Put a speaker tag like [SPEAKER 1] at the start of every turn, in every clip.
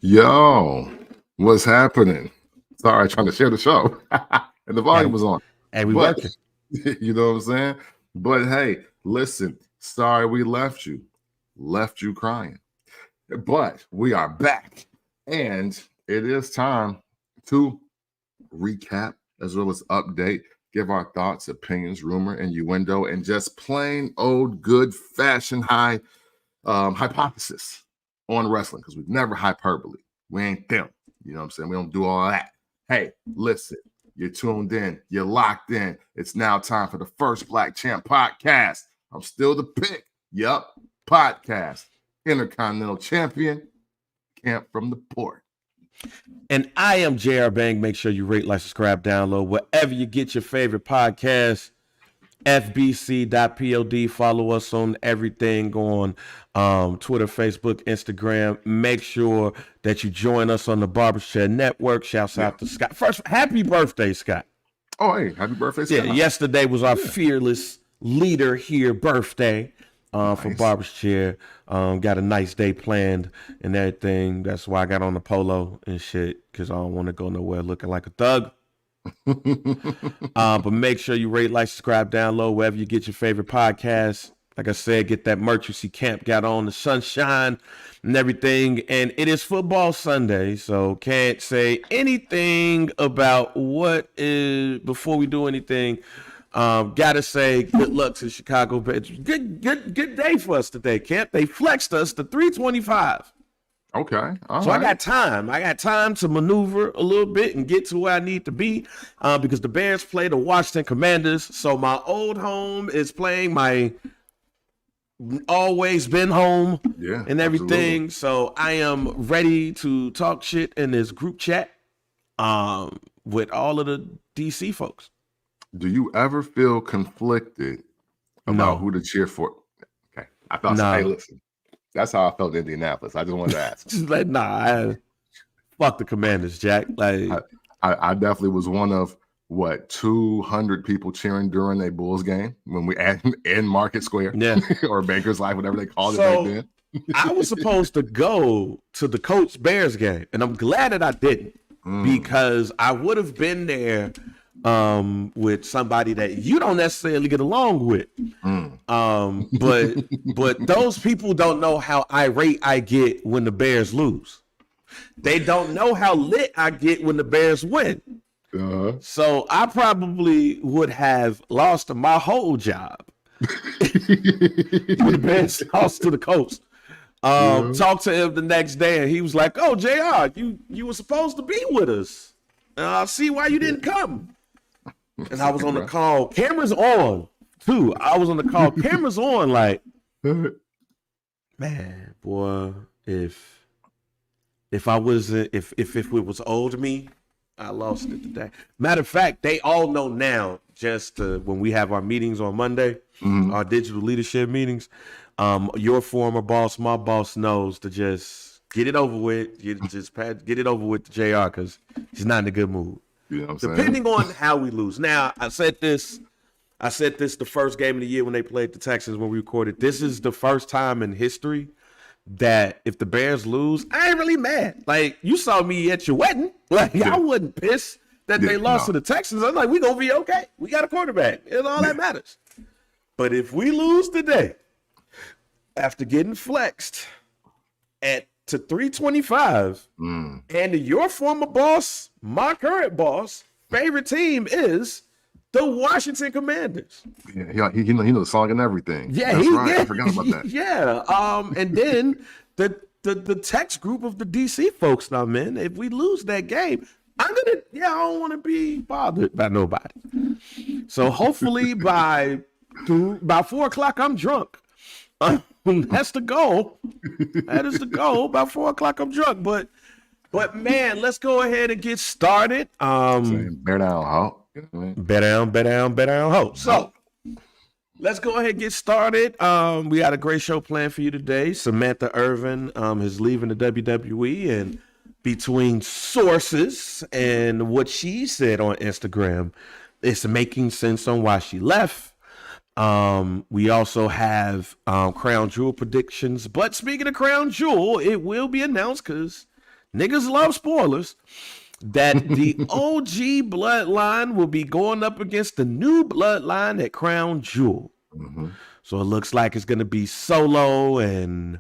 [SPEAKER 1] Yo, what's happening? Sorry, trying to share the show. And the volume was on.
[SPEAKER 2] And we
[SPEAKER 1] But
[SPEAKER 2] working.
[SPEAKER 1] you know what I'm saying? But hey, listen, sorry we left you crying. But we are back. And it is time to recap as well as update, give our thoughts, opinions, rumor, innuendo, and just plain old good fashioned hypothesis on wrestling, because we've never hyperbole. We ain't them. You know what I'm saying? We don't do all that. Hey, listen, you're tuned in. You're locked in. It's now time for the First Black Champ podcast. I'm still the pick. Yup, podcast. Intercontinental Champion, Camp from the Port.
[SPEAKER 2] And I am JR Bang. Make sure you rate, like, subscribe, download wherever you get your favorite podcast. FBC.pod. Follow us on everything on Twitter, Facebook, Instagram. Make sure that you join us on the Barbershop Network. Shouts out to Scott. First, happy birthday, Scott.
[SPEAKER 1] Oh, hey, happy birthday, Scott.
[SPEAKER 2] Yeah, yesterday was our fearless leader here birthday for Barbershop. Got a nice day planned and everything. That's why I got on the polo and shit, because I don't want to go nowhere looking like a thug. But make sure you rate, like, subscribe, download wherever you get your favorite podcasts. Like I said, get that merch. You see Camp got on the sunshine and everything. And it is football Sunday, so can't say anything about what is before we do anything. Gotta say good luck to Chicago. Good day for us today, Camp. They flexed us to 325.
[SPEAKER 1] Okay.
[SPEAKER 2] So I got time. I got time to maneuver a little bit and get to where I need to be because the Bears play the Washington Commanders. So my old home is playing my always been home and everything. Absolutely. So I am ready to talk shit in this group chat with all of the DC folks.
[SPEAKER 1] Do you ever feel conflicted about who to cheer for? Okay. I thought, hey, listen. That's how I felt in Indianapolis. I just wanted to ask.
[SPEAKER 2] Just like, fuck the Commanders, Jack. Like,
[SPEAKER 1] I definitely was one of 200 people cheering during a Bulls game when we in Market Square, or Bankers Life, whatever they called it back then.
[SPEAKER 2] I was supposed to go to the Colts Bears game, and I'm glad that I didn't because I would have been there with somebody that you don't necessarily get along with. But those people don't know how irate I get when the Bears lose. They don't know how lit I get when the Bears win. So I probably would have lost my whole job when the Bears lost to the Colts. Talked to him the next day, and he was like, "Oh, JR, you were supposed to be with us. I see why you didn't come." And I was on the call. Cameras on, too. I was on the call. Cameras on, like, man, boy, if it was old me, I lost it today. Matter of fact, they all know now, just when we have our meetings on Monday, our digital leadership meetings, your former boss, my boss, knows to just get it over with. Get it over with to JR, because he's not in a good mood.
[SPEAKER 1] You know what I'm
[SPEAKER 2] Depending on how we lose. Now, I said this the first game of the year when they played the Texans when we recorded. This is the first time in history that if the Bears lose, I ain't really mad. Like, you saw me at your wedding. Like, I wasn't pissed that they lost to the Texans. I'm like, we gonna be okay. We got a quarterback. It's all that matters. But if we lose today, after getting flexed to 325, and your former boss, my current boss, favorite team is the Washington Commanders.
[SPEAKER 1] Yeah, he knows the song and everything.
[SPEAKER 2] Yeah,
[SPEAKER 1] that's right. I forgot about that.
[SPEAKER 2] Yeah, and then the text group of the DC folks now, man. If we lose that game, I don't want to be bothered by nobody. So hopefully by 4 o'clock, I'm drunk. That's the goal. That is the goal. By 4 o'clock, I'm drunk. But man, let's go ahead and get started.
[SPEAKER 1] Bear down, ho.
[SPEAKER 2] Bet down, ho. So let's go ahead and get started. We got a great show planned for you today. Samantha Irvin is leaving the WWE, and between sources and what she said on Instagram, it's making sense on why she left. We also have Crown Jewel predictions. But speaking of Crown Jewel, it will be announced because niggas love spoilers, that the OG Bloodline will be going up against the new Bloodline at Crown Jewel.
[SPEAKER 1] Mm-hmm.
[SPEAKER 2] So it looks like it's going to be Solo, and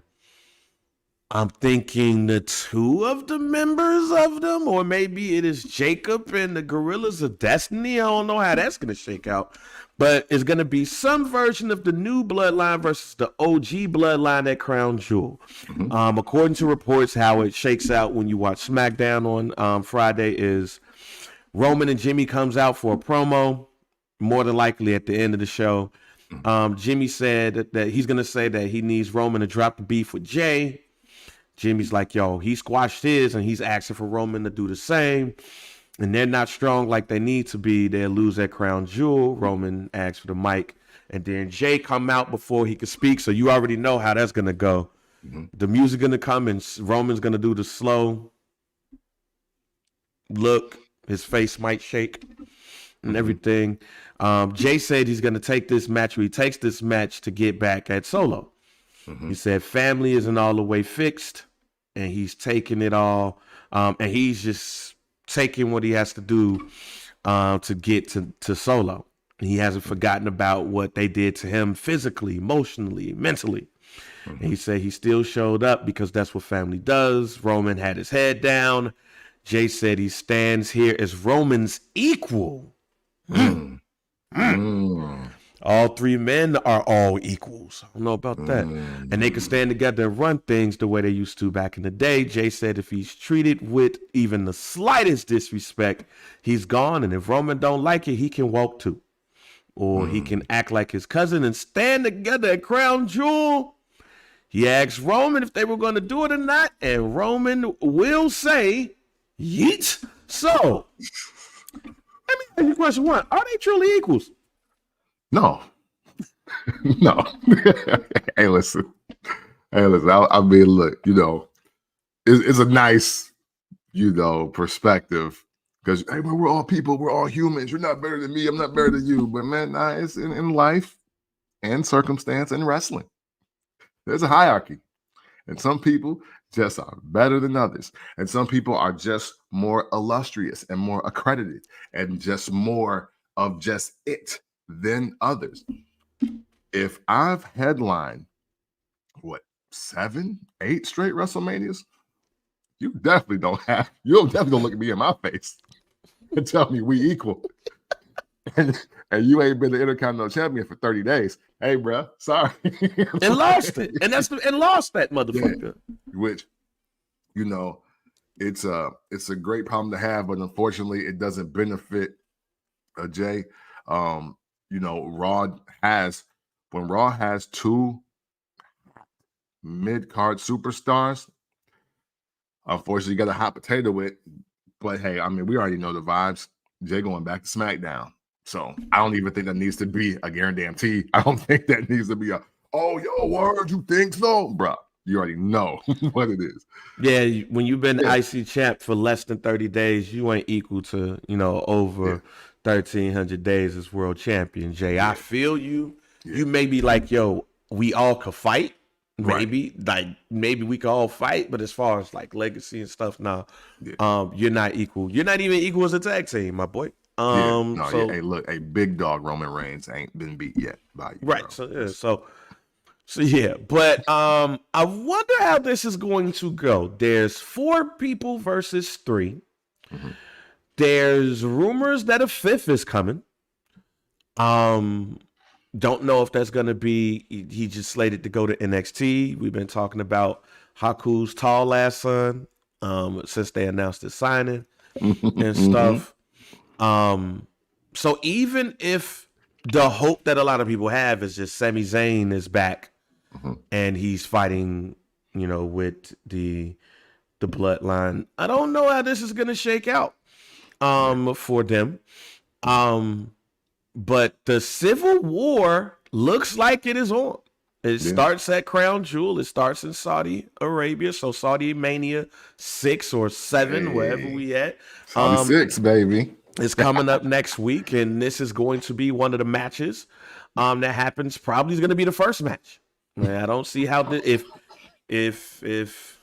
[SPEAKER 2] I'm thinking the two of the members of them, or maybe it is Jacob and the Gorillas of Destiny. I don't know how that's going to shake out, but it's going to be some version of the new Bloodline versus the OG Bloodline at Crown Jewel. Mm-hmm. According to reports, how it shakes out when you watch SmackDown on Friday is Roman and Jimmy comes out for a promo, more than likely at the end of the show. Jimmy said that he's going to say that he needs Roman to drop the beef with Jay. Jimmy's like, yo, he squashed his, and he's asking for Roman to do the same. And they're not strong like they need to be. They'll lose at Crown Jewel. Roman asks for the mic. And then Jay come out before he can speak, so you already know how that's going to go. Mm-hmm. The music going to come, and Roman's going to do the slow look. His face might shake and everything. Jay said he's going to take this match, or he takes this match to get back at Solo. Mm-hmm. He said family isn't all the way fixed, and he's taking it all, and he's just taking what he has to do to get to Solo. He hasn't forgotten about what they did to him physically, emotionally, mentally. Mm-hmm. And he said he still showed up because that's what family does. Roman had his head down. Jay said he stands here as Roman's equal. All three men are all equals. I don't know about that. And they can stand together and run things the way they used to back in the day. Jay said if he's treated with even the slightest disrespect, he's gone. And if Roman don't like it, he can walk too. Or he can act like his cousin and stand together at Crown Jewel. He asked Roman if they were going to do it or not. And Roman will say, yeet. So, let me ask you question one. Are they truly equals?
[SPEAKER 1] No. No. Hey, listen. I mean, look, it's a nice, perspective, because, hey, man, we're all people. We're all humans. You're not better than me. I'm not better than you. But, man, nah, it's in life and circumstance and wrestling. There's a hierarchy. And some people just are better than others. And some people are just more illustrious and more accredited and just more of just it than others. If I've headlined 7, 8 straight WrestleManias, you'll definitely don't look at me in my face and tell me we equal. and you ain't been the Intercontinental Champion for 30 days. Hey, bro, sorry.
[SPEAKER 2] And lost it. And lost that motherfucker.
[SPEAKER 1] Yeah. Which, it's a great problem to have, but unfortunately it doesn't benefit Jay. When Raw has 2 mid-card superstars, unfortunately you got a hot potato with. But hey, I mean, we already know the vibes. Jay going back to SmackDown. So I don't even think that needs to be a guarantee. I don't think that needs to be word, you think so? Bruh, you already know what it is.
[SPEAKER 2] Yeah, when you've been IC champ for less than 30 days, you ain't equal to, over 1,300 days as world champion, Jay. I feel you. Yeah. You may be like, we all could fight. Maybe. Right. Like, maybe we could all fight, but as far as like legacy and stuff, you're not equal. You're not even equal as a tag team, my boy.
[SPEAKER 1] Hey, look, a big dog Roman Reigns ain't been beat yet by you.
[SPEAKER 2] Right.
[SPEAKER 1] Bro.
[SPEAKER 2] So yeah. But I wonder how this is going to go. There's 4 people versus 3. Mm-hmm. There's rumors that a 5th is coming. Don't know if that's going to be, he just slated to go to NXT. We've been talking about Haku's tall ass son since they announced his signing and stuff. So even if the hope that a lot of people have is just Sami Zayn is back and he's fighting, with the bloodline, I don't know how this is going to shake out for them. But the Civil War looks like it is on. It starts at Crown Jewel. It starts in Saudi Arabia. So Saudi Mania 6 or 7, wherever we at.
[SPEAKER 1] Saudi 6, baby.
[SPEAKER 2] It's coming up next week, and this is going to be one of the matches that happens. Probably is going to be the first match. I don't see how if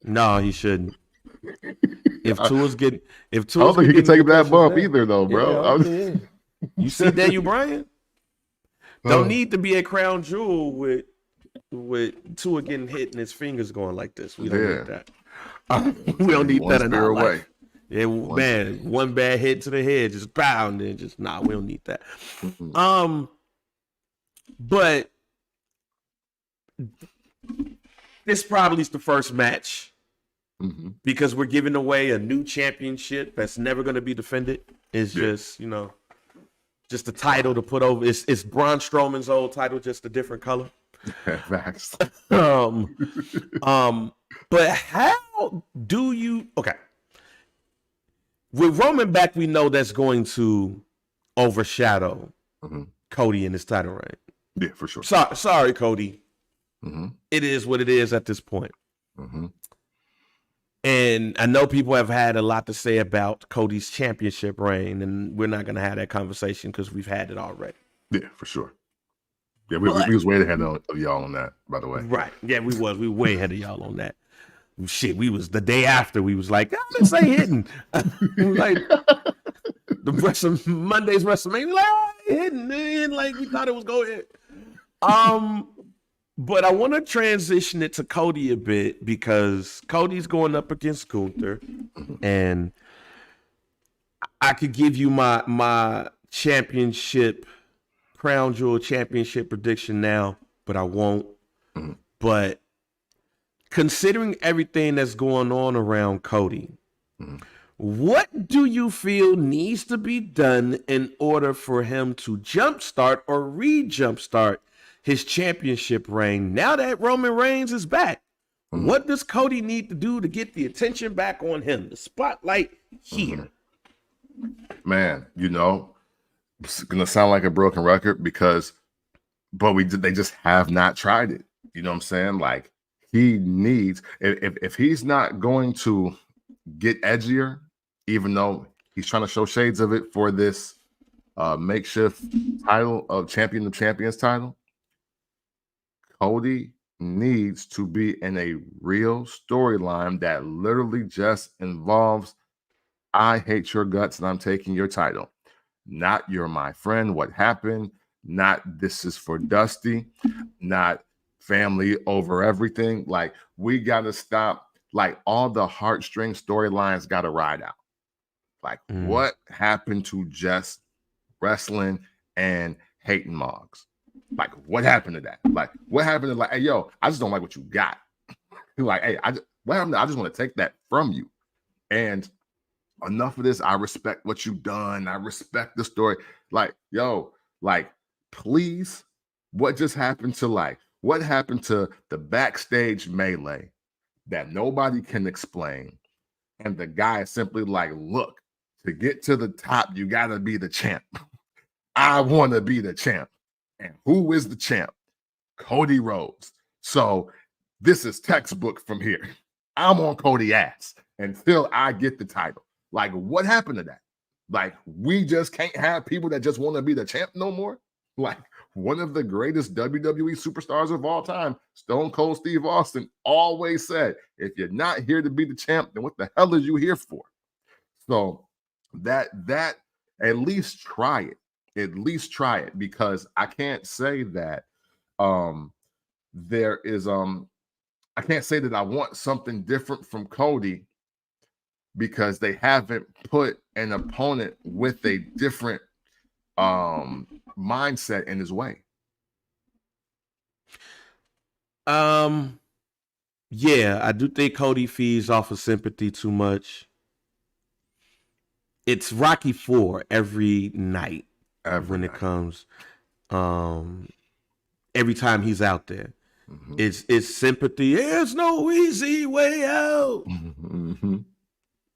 [SPEAKER 2] No, he shouldn't. If Tua's getting, if
[SPEAKER 1] I
[SPEAKER 2] Tua's
[SPEAKER 1] don't think he can take that bump
[SPEAKER 2] there,
[SPEAKER 1] either, though, bro.
[SPEAKER 2] yeah. You see Daniel Bryan? Don't need to be a crown jewel with Tua getting hit and his fingers going like this. We don't need that. We don't need that in our life. Yeah, man, one bad hit to the head, just bow, and then just we don't need that. But this probably is the first match because we're giving away a new championship that's never going to be defended. It's just just a title to put over. It's Braun Strowman's old title, just a different color.
[SPEAKER 1] Facts.
[SPEAKER 2] But how do you? Okay, with Roman back, we know that's going to overshadow Cody in his title reign.
[SPEAKER 1] Yeah, for sure.
[SPEAKER 2] Sorry, Cody. It is what it is at this point. And I know people have had a lot to say about Cody's championship reign, and we're not going to have that conversation because we've had it already.
[SPEAKER 1] Yeah, for sure. Yeah, we was way ahead of y'all on that, by the way.
[SPEAKER 2] Right. Yeah, we was. We were way ahead of y'all on that. Shit, we was the day after. We was like, this ain't hitting. Like Monday's WrestleMania, like, hitting, man. Like we thought it was going to hit. But I want to transition it to Cody a bit because Cody's going up against Gunther, and I could give you my championship, Crown Jewel championship prediction now, but I won't. But considering everything that's going on around Cody, what do you feel needs to be done in order for him to jumpstart or re-jumpstart his championship reign now that Roman Reigns is back? What does Cody need to do to get the attention back on him? The spotlight here.
[SPEAKER 1] Man, it's gonna sound like a broken record but they just have not tried it. You know what I'm saying? Like he needs, if he's not going to get edgier, even though he's trying to show shades of it for this makeshift title of Champion of Champions title, Cody needs to be in a real storyline that literally just involves, I hate your guts and I'm taking your title. Not you're my friend, what happened? Not this is for Dusty. Not family over everything. Like, we got to stop. Like, all the heartstring storylines got to ride out. Like, what happened to just wrestling and hating Moggs? Like, what happened to that? Like, what happened to, hey, yo, I just don't like what you got. Like, hey, what happened to, I just want to take that from you. And enough of this. I respect what you've done. I respect the story. Like, yo, like, please, what just happened to, what happened to the backstage melee that nobody can explain? And the guy is simply like, look, to get to the top, you got to be the champ. I want to be the champ. And who is the champ? Cody Rhodes. So this is textbook from here. I'm on Cody ass until I get the title. Like, what happened to that? Like, we just can't have people that just want to be the champ no more. Like, one of the greatest WWE superstars of all time, Stone Cold Steve Austin, always said, if you're not here to be the champ, then what the hell are you here for? So that at least try it. At least try it, because I can't say that there is I can't say that I want something different from Cody, because they haven't put an opponent with a different mindset in his way.
[SPEAKER 2] Yeah, I do think Cody feeds off of sympathy too much. It's Rocky IV every night when it comes. Every time he's out there, it's sympathy. There's no easy way out.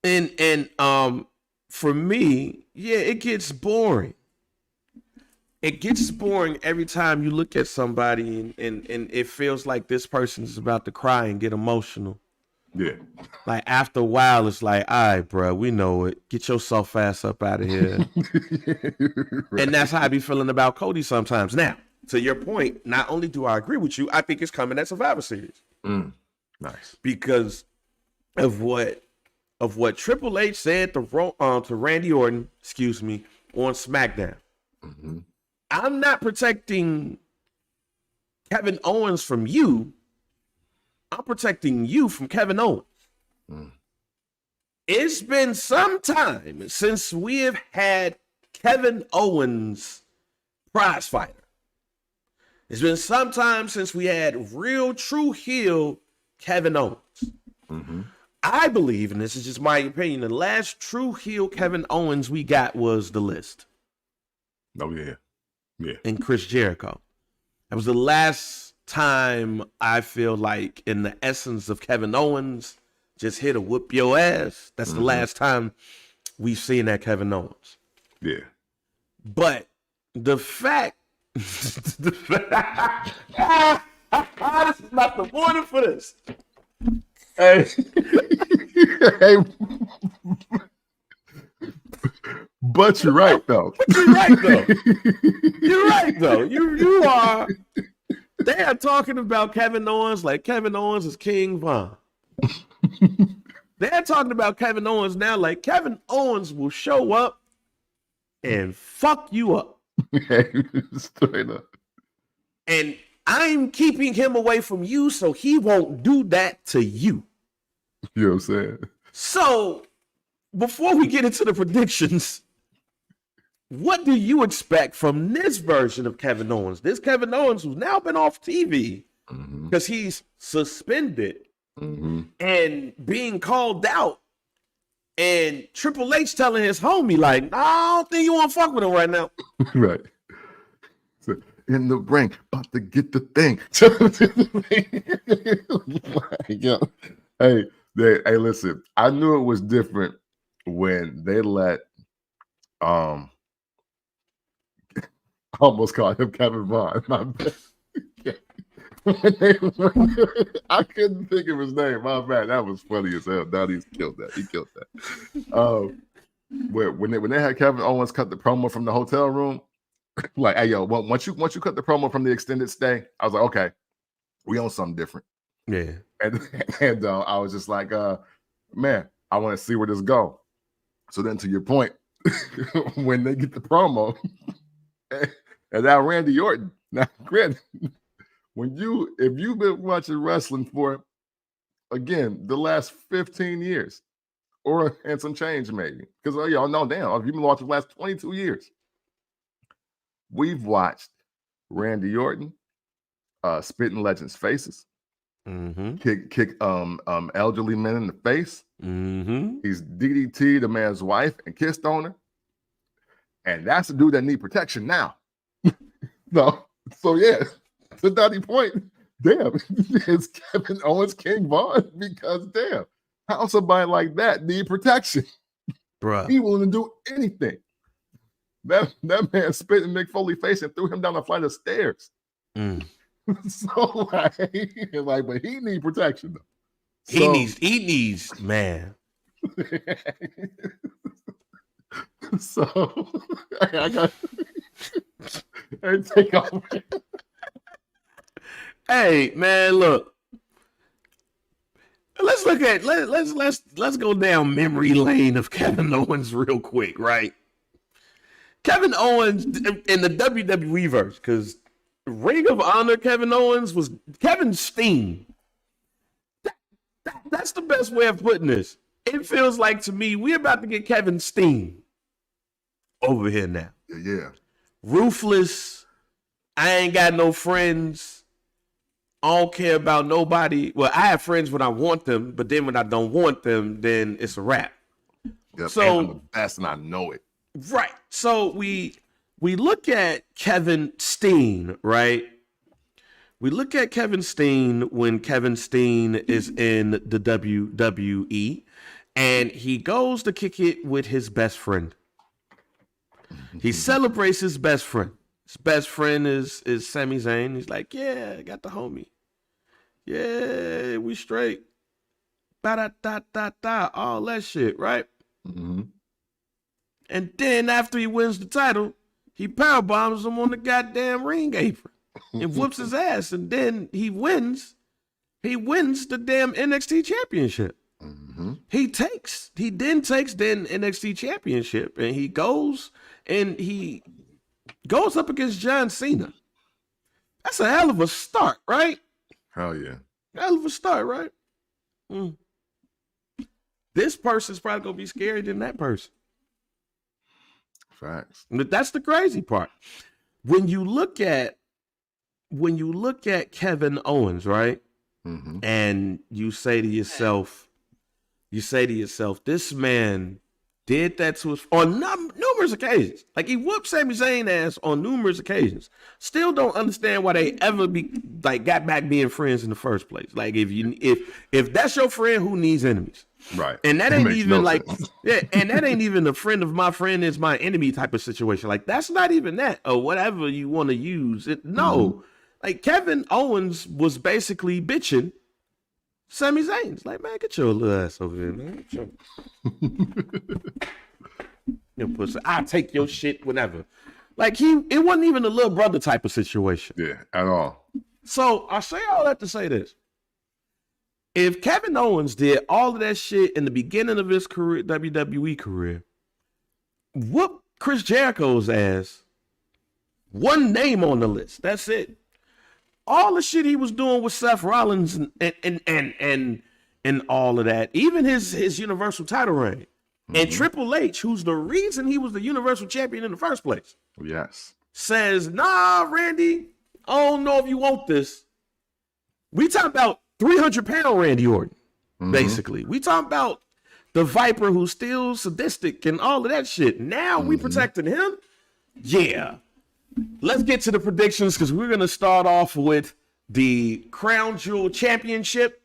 [SPEAKER 2] And for me, yeah, it gets boring. It gets boring every time you look at somebody and it feels like this person is about to cry and get emotional.
[SPEAKER 1] Yeah.
[SPEAKER 2] Like, after a while, it's like, all right, bro, we know it. Get your soft ass up out of here. Right. And that's how I be feeling about Cody sometimes. Now, to your point, not only do I agree with you, I think it's coming at Survivor Series.
[SPEAKER 1] Nice.
[SPEAKER 2] because of what Triple H said to Randy Orton, excuse me, on SmackDown.
[SPEAKER 1] Mm-hmm.
[SPEAKER 2] I'm not protecting Kevin Owens from you. I'm protecting you from Kevin Owens.
[SPEAKER 1] Mm.
[SPEAKER 2] It's been some time since we have had Kevin Owens prize fighter. It's been some time since we had real true heel Kevin Owens.
[SPEAKER 1] Mm-hmm.
[SPEAKER 2] I believe, and this is just my opinion, the last true heel Kevin Owens we got was The List.
[SPEAKER 1] Oh, yeah. Yeah.
[SPEAKER 2] And Chris Jericho. That was the last time I feel like, in the essence of Kevin Owens, just here to whoop your ass. That's the last time we've seen that Kevin Owens.
[SPEAKER 1] Yeah.
[SPEAKER 2] But the fact, this is not the morning for this.
[SPEAKER 1] Hey. Hey. But you're right, though.
[SPEAKER 2] You're right, though. You're right, though. You are. They are talking about Kevin Owens like Kevin Owens is King Von. They're talking about Kevin Owens now like Kevin Owens will show up and fuck you up.
[SPEAKER 1] Straight up.
[SPEAKER 2] And I'm keeping him away from you so he won't do that to you.
[SPEAKER 1] You know what I'm saying?
[SPEAKER 2] So, before we get into the predictions, what do you expect from this version of Kevin Owens? This Kevin Owens who's now been off TV because he's suspended and being called out. And Triple H telling his homie, like, nah, I don't think you want to fuck with him right now.
[SPEAKER 1] Right. So, in the ring, about to get the thing. Hey, listen, I knew it was different when they let I almost called him Kevin Vaughn. My bad. I couldn't think of his name. My bad. That was funny as hell. Now he's killed that. He killed that. When they had Kevin Owens cut the promo from the hotel room, like, hey yo, once you cut the promo from the extended stay, I was like, okay, we on something different.
[SPEAKER 2] Yeah.
[SPEAKER 1] And I was just like, man, I want to see where this go. So then, to your point, when they get the promo, and now Randy Orton, now granted, if you've been watching wrestling for, again, the last 15 years, and some change maybe, because y'all know, damn, if you've been watching the last 22 years, we've watched Randy Orton spit in legends' faces, kick elderly men in the face. He's DDT'd a man's wife and kissed on her, and that's the dude that need protection now. So yeah, to Dottie point, damn, it's Kevin Owens King Vaughn, because damn, how somebody like that need protection?
[SPEAKER 2] Bruh.
[SPEAKER 1] He willing to do anything. That man spit in Mick Foley's face and threw him down a flight of stairs. So like, but he need protection though.
[SPEAKER 2] He needs, man.
[SPEAKER 1] So I got take over.
[SPEAKER 2] Hey man, look. Let's go down memory lane of Kevin Owens real quick, right? Kevin Owens in the WWE verse, because Ring of Honor Kevin Owens was Kevin Steen. That's the best way of putting this. It feels like to me we're about to get Kevin Steen over here now.
[SPEAKER 1] Yeah.
[SPEAKER 2] Ruthless. I ain't got no friends. I don't care about nobody. Well, I have friends when I want them, but then when I don't want them, then it's a wrap.
[SPEAKER 1] Yep,
[SPEAKER 2] so
[SPEAKER 1] I'm the best, and I know it.
[SPEAKER 2] Right. So we look at Kevin Steen, right? We look at Kevin Steen when Kevin Steen is in the WWE, and he goes to kick it with his best friend. He celebrates his best friend. His best friend is Sami Zayn. He's like, yeah, I got the homie. Yeah, we straight. Ba-da-da-da-da, all that shit, right? And then after he wins the title, he power bombs him on the goddamn ring apron and whoops his ass. And then he wins. He wins the damn NXT championship.
[SPEAKER 1] Mm-hmm.
[SPEAKER 2] He then takes the NXT championship, and he goes up against John Cena. That's a hell of a start, right?
[SPEAKER 1] Hell yeah.
[SPEAKER 2] Hell of a start, right? This person's probably gonna be scarier than that person.
[SPEAKER 1] Facts.
[SPEAKER 2] But that's the crazy part. When you look at Kevin Owens, right?
[SPEAKER 1] Mm-hmm.
[SPEAKER 2] And you say to yourself, this man did that to us on numerous occasions. Like, he whooped Sami Zayn ass on numerous occasions. Still don't understand why they ever got back being friends in the first place. Like, if that's your friend, who needs enemies?
[SPEAKER 1] Right.
[SPEAKER 2] And that ain't even
[SPEAKER 1] sense.
[SPEAKER 2] and that ain't even a friend of my friend is my enemy type of situation. Like, that's not even that, or whatever you want to use it. No. Mm-hmm. Like, Kevin Owens was basically bitching Sami Zayn's like, man, get your little ass over here, man. Your pussy. I'll take your shit whenever. Like, it wasn't even a little brother type of situation.
[SPEAKER 1] Yeah, at all.
[SPEAKER 2] So I say all that to say this. If Kevin Owens did all of that shit in the beginning of his career, WWE career, whoop Chris Jericho's ass, one name on the list. That's it. All the shit he was doing with Seth Rollins and all of that, even his Universal title reign, and Triple H, who's the reason he was the Universal Champion in the first place,
[SPEAKER 1] yes,
[SPEAKER 2] says, nah, Randy, I don't know if you want this. We talking about 300-pound Randy Orton, basically. We talking about the Viper who's still sadistic and all of that shit. Now we protecting him? Yeah. Let's get to the predictions, because we're going to start off with the Crown Jewel Championship.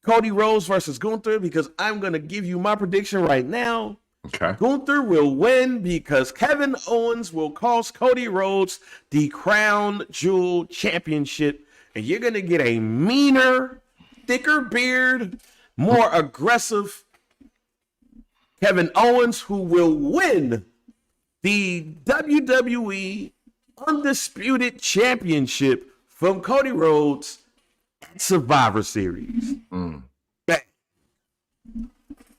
[SPEAKER 2] Cody Rhodes versus Gunther, because I'm going to give you my prediction right now.
[SPEAKER 1] Okay.
[SPEAKER 2] Gunther will win because Kevin Owens will cost Cody Rhodes the Crown Jewel Championship, and you're going to get a meaner, thicker beard, more aggressive Kevin Owens, who will win the WWE Undisputed Championship from Cody Rhodes at Survivor Series. Bang.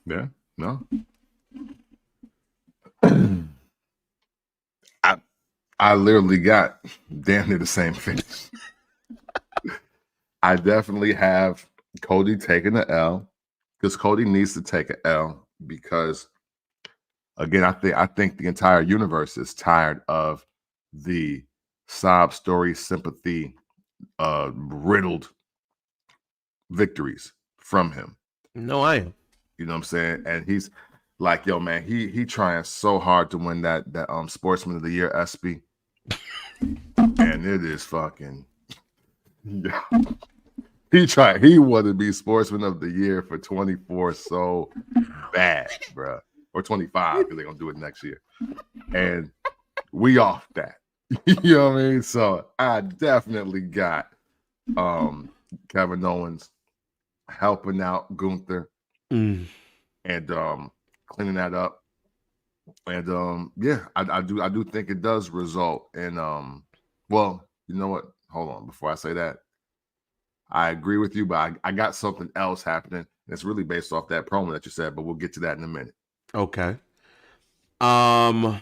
[SPEAKER 1] Yeah, no. I literally got damn near the same finish. I definitely have Cody taking the L, because Cody needs to take an L, because again, I think the entire universe is tired of the sob story, sympathy, riddled victories from him.
[SPEAKER 2] No, I am.
[SPEAKER 1] You know what I'm saying? And he's like, yo, man, he trying so hard to win that Sportsman of the Year ESPY. And it is fucking, yeah. He wanted to be Sportsman of the Year for 24 so bad, bro. Or 25, because they're gonna do it next year. And we off that. You know what I mean? So I definitely got Kevin Owens helping out Gunther and cleaning that up. And yeah, I do think it does result in well, you know what? Hold on, before I say that, I agree with you, but I got something else happening. It's really based off that promo that you said, but we'll get to that in a minute.
[SPEAKER 2] Okay. All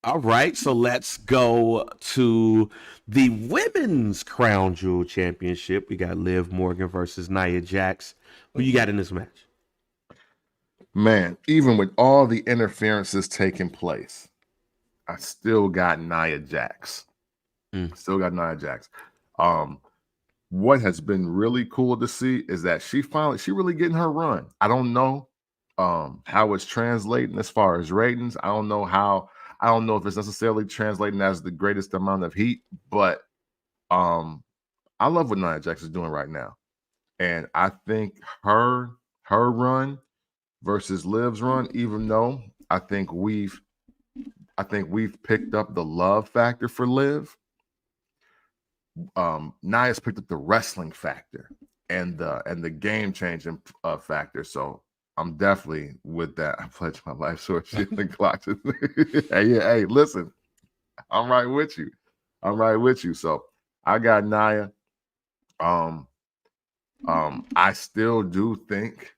[SPEAKER 2] right, so let's go to the Women's Crown Jewel Championship. We got Liv Morgan versus Nia Jax. Who you got in this match?
[SPEAKER 1] Man, even with all the interferences taking place, I still got Nia Jax. Still got Nia Jax. What has been really cool to see is that she really getting her run. I don't know how it's translating as far as ratings. I don't know if it's necessarily translating as the greatest amount of heat, but I love what Nia Jax is doing right now. And I think her run versus Liv's run, even though I think we've picked up the love factor for Liv, Nia's picked up the wrestling factor and the game changing factor. So I'm definitely with that. I pledge my life short shit and clock. Hey, listen, I'm right with you. So I got Nia I still do think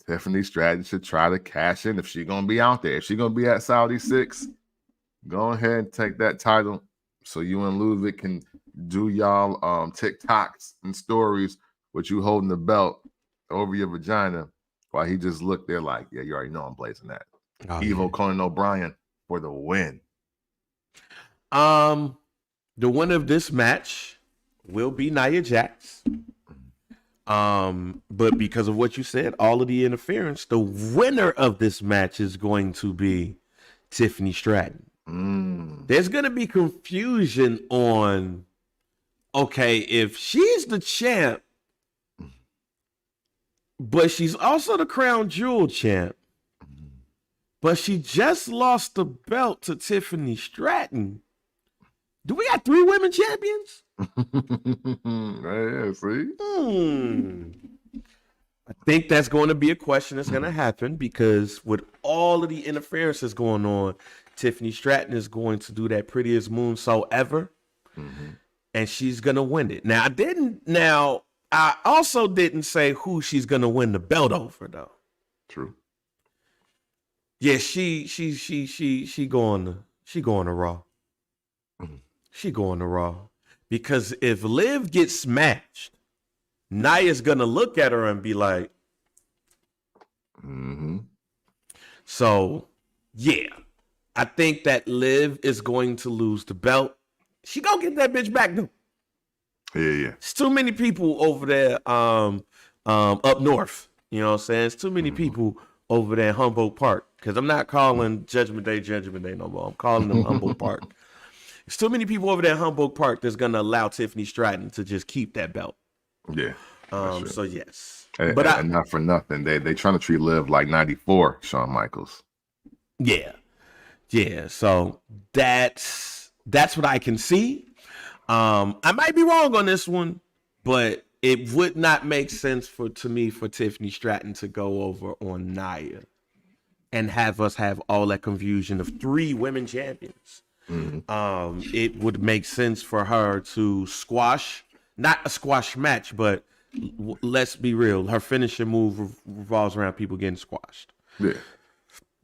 [SPEAKER 1] Tiffany Stratton should try to cash in if she's gonna be out there. If she's gonna be at Saudi 6, go ahead and take that title so you and Ludwig can do y'all TikToks and stories with you holding the belt over your vagina while he just looked there like, yeah, you already know I'm blazing that. Evil Conan O'Brien for the win.
[SPEAKER 2] The winner of this match will be Nia Jax. But because of what you said, all of the interference, the winner of this match is going to be Tiffany Stratton. There's going to be confusion on, okay, if she's the champ, but she's also the Crown Jewel champ, but she just lost the belt to Tiffany Stratton. Do we got 3 women champions?
[SPEAKER 1] Yeah, see?
[SPEAKER 2] I think that's going to be a question that's going to happen because with all of the interferences going on, Tiffany Stratton is going to do that prettiest moonsault ever, and she's going to win it. Now, I also didn't say who she's going to win the belt over, though.
[SPEAKER 1] True.
[SPEAKER 2] Yeah, she going to Raw. She going to Raw. Because if Liv gets smashed, Nia's going to look at her and be like, So, yeah. I think that Liv is going to lose the belt. She gonna get that bitch back, though.
[SPEAKER 1] Yeah.
[SPEAKER 2] It's too many people over there up north. You know what I'm saying? It's too many people over there in Humboldt Park. Because I'm not calling Judgment Day no more. I'm calling them Humboldt Park. There's too many people over there in Humboldt Park that's going to allow Tiffany Stratton to just keep that belt.
[SPEAKER 1] Yeah.
[SPEAKER 2] So, yes.
[SPEAKER 1] And not for nothing. They trying to treat Liv like 94 Shawn Michaels.
[SPEAKER 2] Yeah. So that's what I can see. I might be wrong on this one, but it would not make sense for Tiffany Stratton to go over on Nia and have us have all that confusion of 3 women champions. It would make sense for her to squash, not a squash match, but let's be real, her finishing move revolves around people getting squashed.
[SPEAKER 1] Yeah.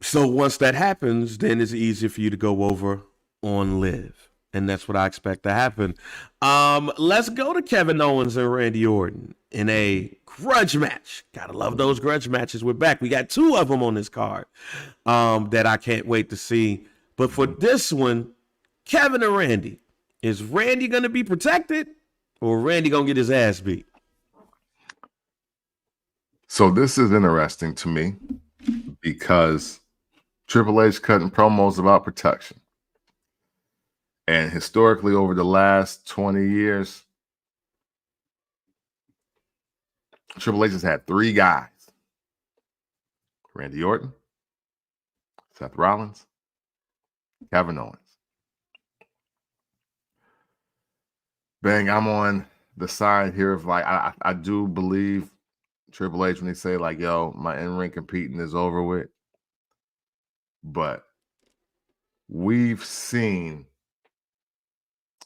[SPEAKER 2] So once that happens, then it's easier for you to go over on Liv. And that's what I expect to happen. Let's go to Kevin Owens and Randy Orton in a grudge match. Gotta love those grudge matches. We're back. We got 2 of them on this card that I can't wait to see. But for this one, Kevin and Randy. Is Randy going to be protected or Randy going to get his ass beat?
[SPEAKER 1] So this is interesting to me because Triple H cutting promos about protection. And historically, over the last 20 years, Triple H has had 3 guys. Randy Orton, Seth Rollins, Kevin Owens. Bang, I'm on the side here of like, I do believe Triple H when they say like, yo, my in-ring competing is over with. But we've seen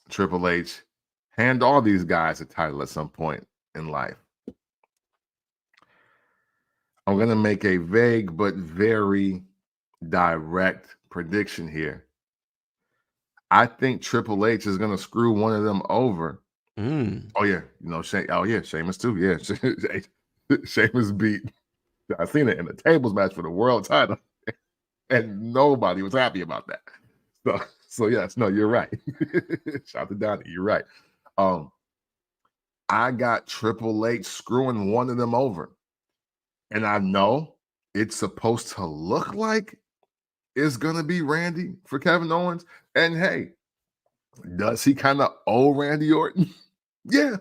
[SPEAKER 1] Triple H hand all these guys a title at some point in life. I'm going to make a vague but very direct prediction here. I think Triple H is going to screw one of them over. Oh, yeah. Sheamus too. Yeah. Sheamus beat. I seen it in the tables match for the world title. And nobody was happy about that. So yes, no, you're right. Shout out to Donnie. You're right. I got Triple H screwing one of them over. And I know it's supposed to look like it's going to be Randy for Kevin Owens. And hey, does he kind of owe Randy Orton? Yeah.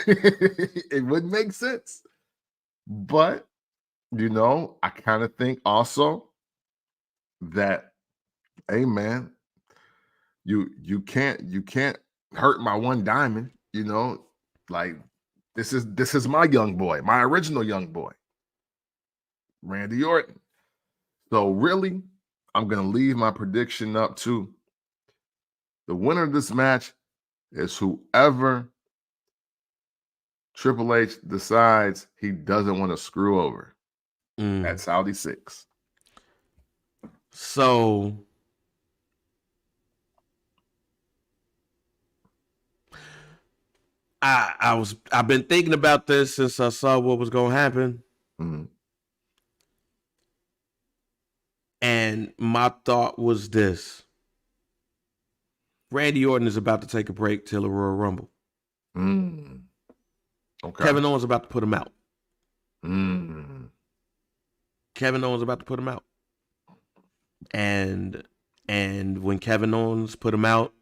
[SPEAKER 1] It would make sense. But, I kind of think also that, hey, man, you can't hurt my one diamond, like this is my young boy, my original young boy, Randy Orton. So really, I'm gonna leave my prediction up to the winner of this match is whoever Triple H decides he doesn't want to screw over at Saudi 6.
[SPEAKER 2] So I've been thinking about this since I saw what was gonna happen.
[SPEAKER 1] Mm-hmm.
[SPEAKER 2] And my thought was this. Randy Orton is about to take a break till the Royal Rumble.
[SPEAKER 1] Okay.
[SPEAKER 2] Kevin Owens about to put him out.
[SPEAKER 1] Kevin
[SPEAKER 2] Owens about to put him out. And when Kevin Owens put him out,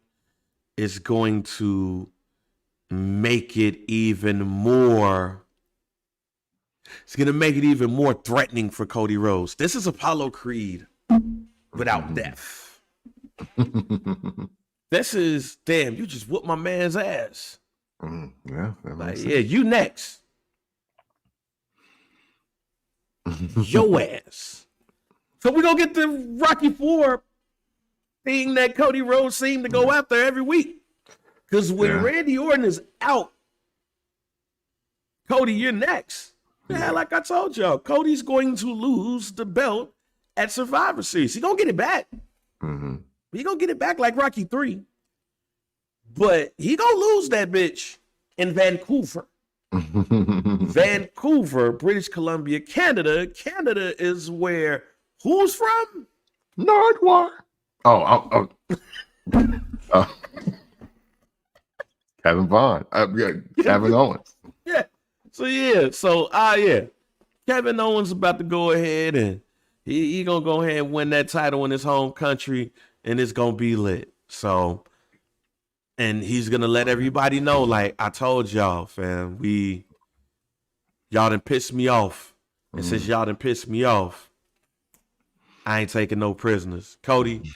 [SPEAKER 2] it's going to make it even more. It's going to make it even more threatening for Cody Rhodes. This is Apollo Creed without death. This is, damn, you just whooped my man's ass.
[SPEAKER 1] Yeah,
[SPEAKER 2] you next. Your ass. So we're going to get the Rocky IV thing that Cody Rhodes seemed to go out there every week. Because when Randy Orton is out, Cody, you're next. Yeah, like I told y'all, Cody's going to lose the belt at Survivor Series. He's going to get it back. He's going to get it back like Rocky III. But he going to lose that bitch in Vancouver. Vancouver, British Columbia, Canada. Canada is where who's from?
[SPEAKER 1] Nardwar. Oh. Kevin Vaughn. Kevin Owens.
[SPEAKER 2] Yeah. So Kevin Owens about to go ahead and he gonna go ahead and win that title in his home country, and it's gonna be lit. So, and he's gonna let everybody know, like I told y'all, fam, y'all done pissed me off. And since y'all done pissed me off, I ain't taking no prisoners. Cody,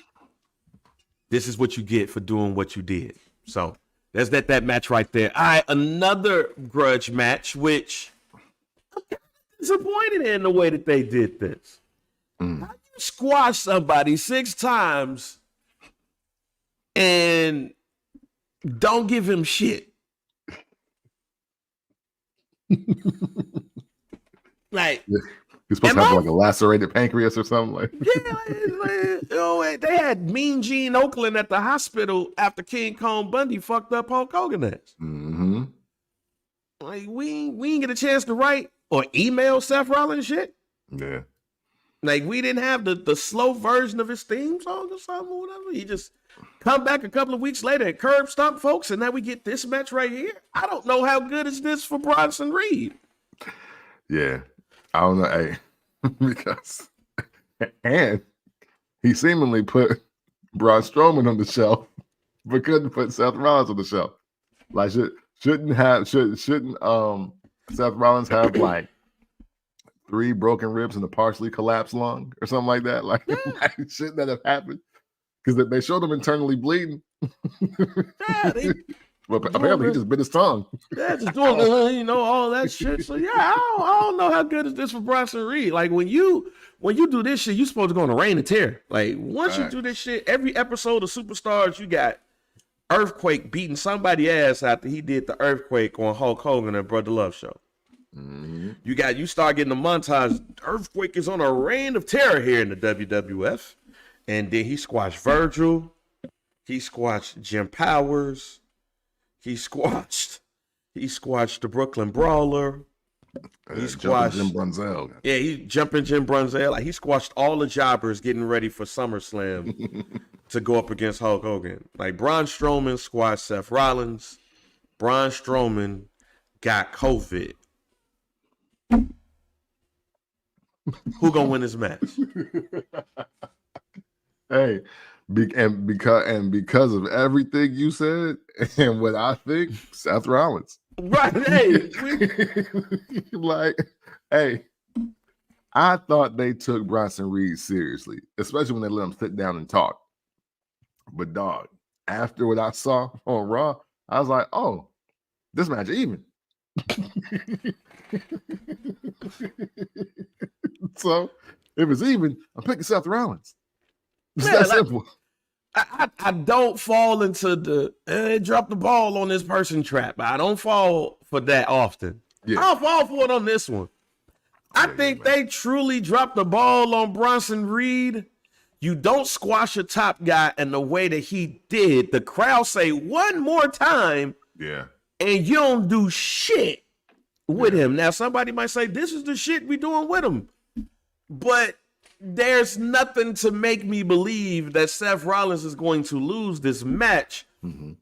[SPEAKER 2] this is what you get for doing what you did. So there's that match right there. All right, another grudge match, which I'm disappointed in the way that they did this. How you squash somebody 6 times and don't give him shit? Like,
[SPEAKER 1] you're supposed to have like a lacerated pancreas or something like.
[SPEAKER 2] They had Mean Gene Oakland at the hospital after King Kong Bundy fucked up Hulk Hogan ass. Like we ain't get a chance to write or email Seth Rollins shit.
[SPEAKER 1] Yeah.
[SPEAKER 2] Like we didn't have the slow version of his theme song or something or whatever. He just come back a couple of weeks later and curb stomp folks, and now we get this match right here. I don't know how good is this for Bronson Reed.
[SPEAKER 1] Yeah. I don't know, because and he seemingly put Braun Strowman on the shelf, but couldn't put Seth Rollins on the shelf. Like shouldn't Seth Rollins have like 3 broken ribs and a partially collapsed lung or something like that? Like shouldn't that have happened? Because they showed him internally bleeding. Well, apparently he just bit his tongue.
[SPEAKER 2] Yeah, just doing all that shit. So yeah, I don't know how good is this for Bronson Reed. Like when you do this shit, you supposed to go on a reign of terror. Like once you do this shit, every episode of Superstars, you got Earthquake beating somebody ass after he did the Earthquake on Hulk Hogan and Brother Love Show. You start getting the montage. Earthquake is on a reign of terror here in the WWF, and then he squashed Virgil, he squashed Jim Powers. He squashed the Brooklyn Brawler. He squashed
[SPEAKER 1] Jim Brunzell.
[SPEAKER 2] Yeah, he jumping Jim Brunzell. Like he squashed all the jobbers getting ready for SummerSlam to go up against Hulk Hogan. Like Braun Strowman squashed Seth Rollins. Braun Strowman got COVID. Who gonna win this match?
[SPEAKER 1] Hey. Because of everything you said and what I think, Seth Rollins.
[SPEAKER 2] Right. Hey.
[SPEAKER 1] I thought they took Bronson Reed seriously, especially when they let him sit down and talk. But dog, after what I saw on Raw, I was like, oh, this match even. So if it's even, I'm picking Seth Rollins. It's that simple.
[SPEAKER 2] I don't fall into the drop the ball on this person trap. I don't fall for that often.
[SPEAKER 1] Yeah.
[SPEAKER 2] I'll fall for it on this one. I think they truly dropped the ball on Bronson Reed. You don't squash a top guy in the way that he did. The crowd say one more time.
[SPEAKER 1] Yeah.
[SPEAKER 2] And you don't do shit with him. Now, somebody might say, this is the shit we doing with him. But there's nothing to make me believe that Seth Rollins is going to lose this match.
[SPEAKER 1] Mm-hmm.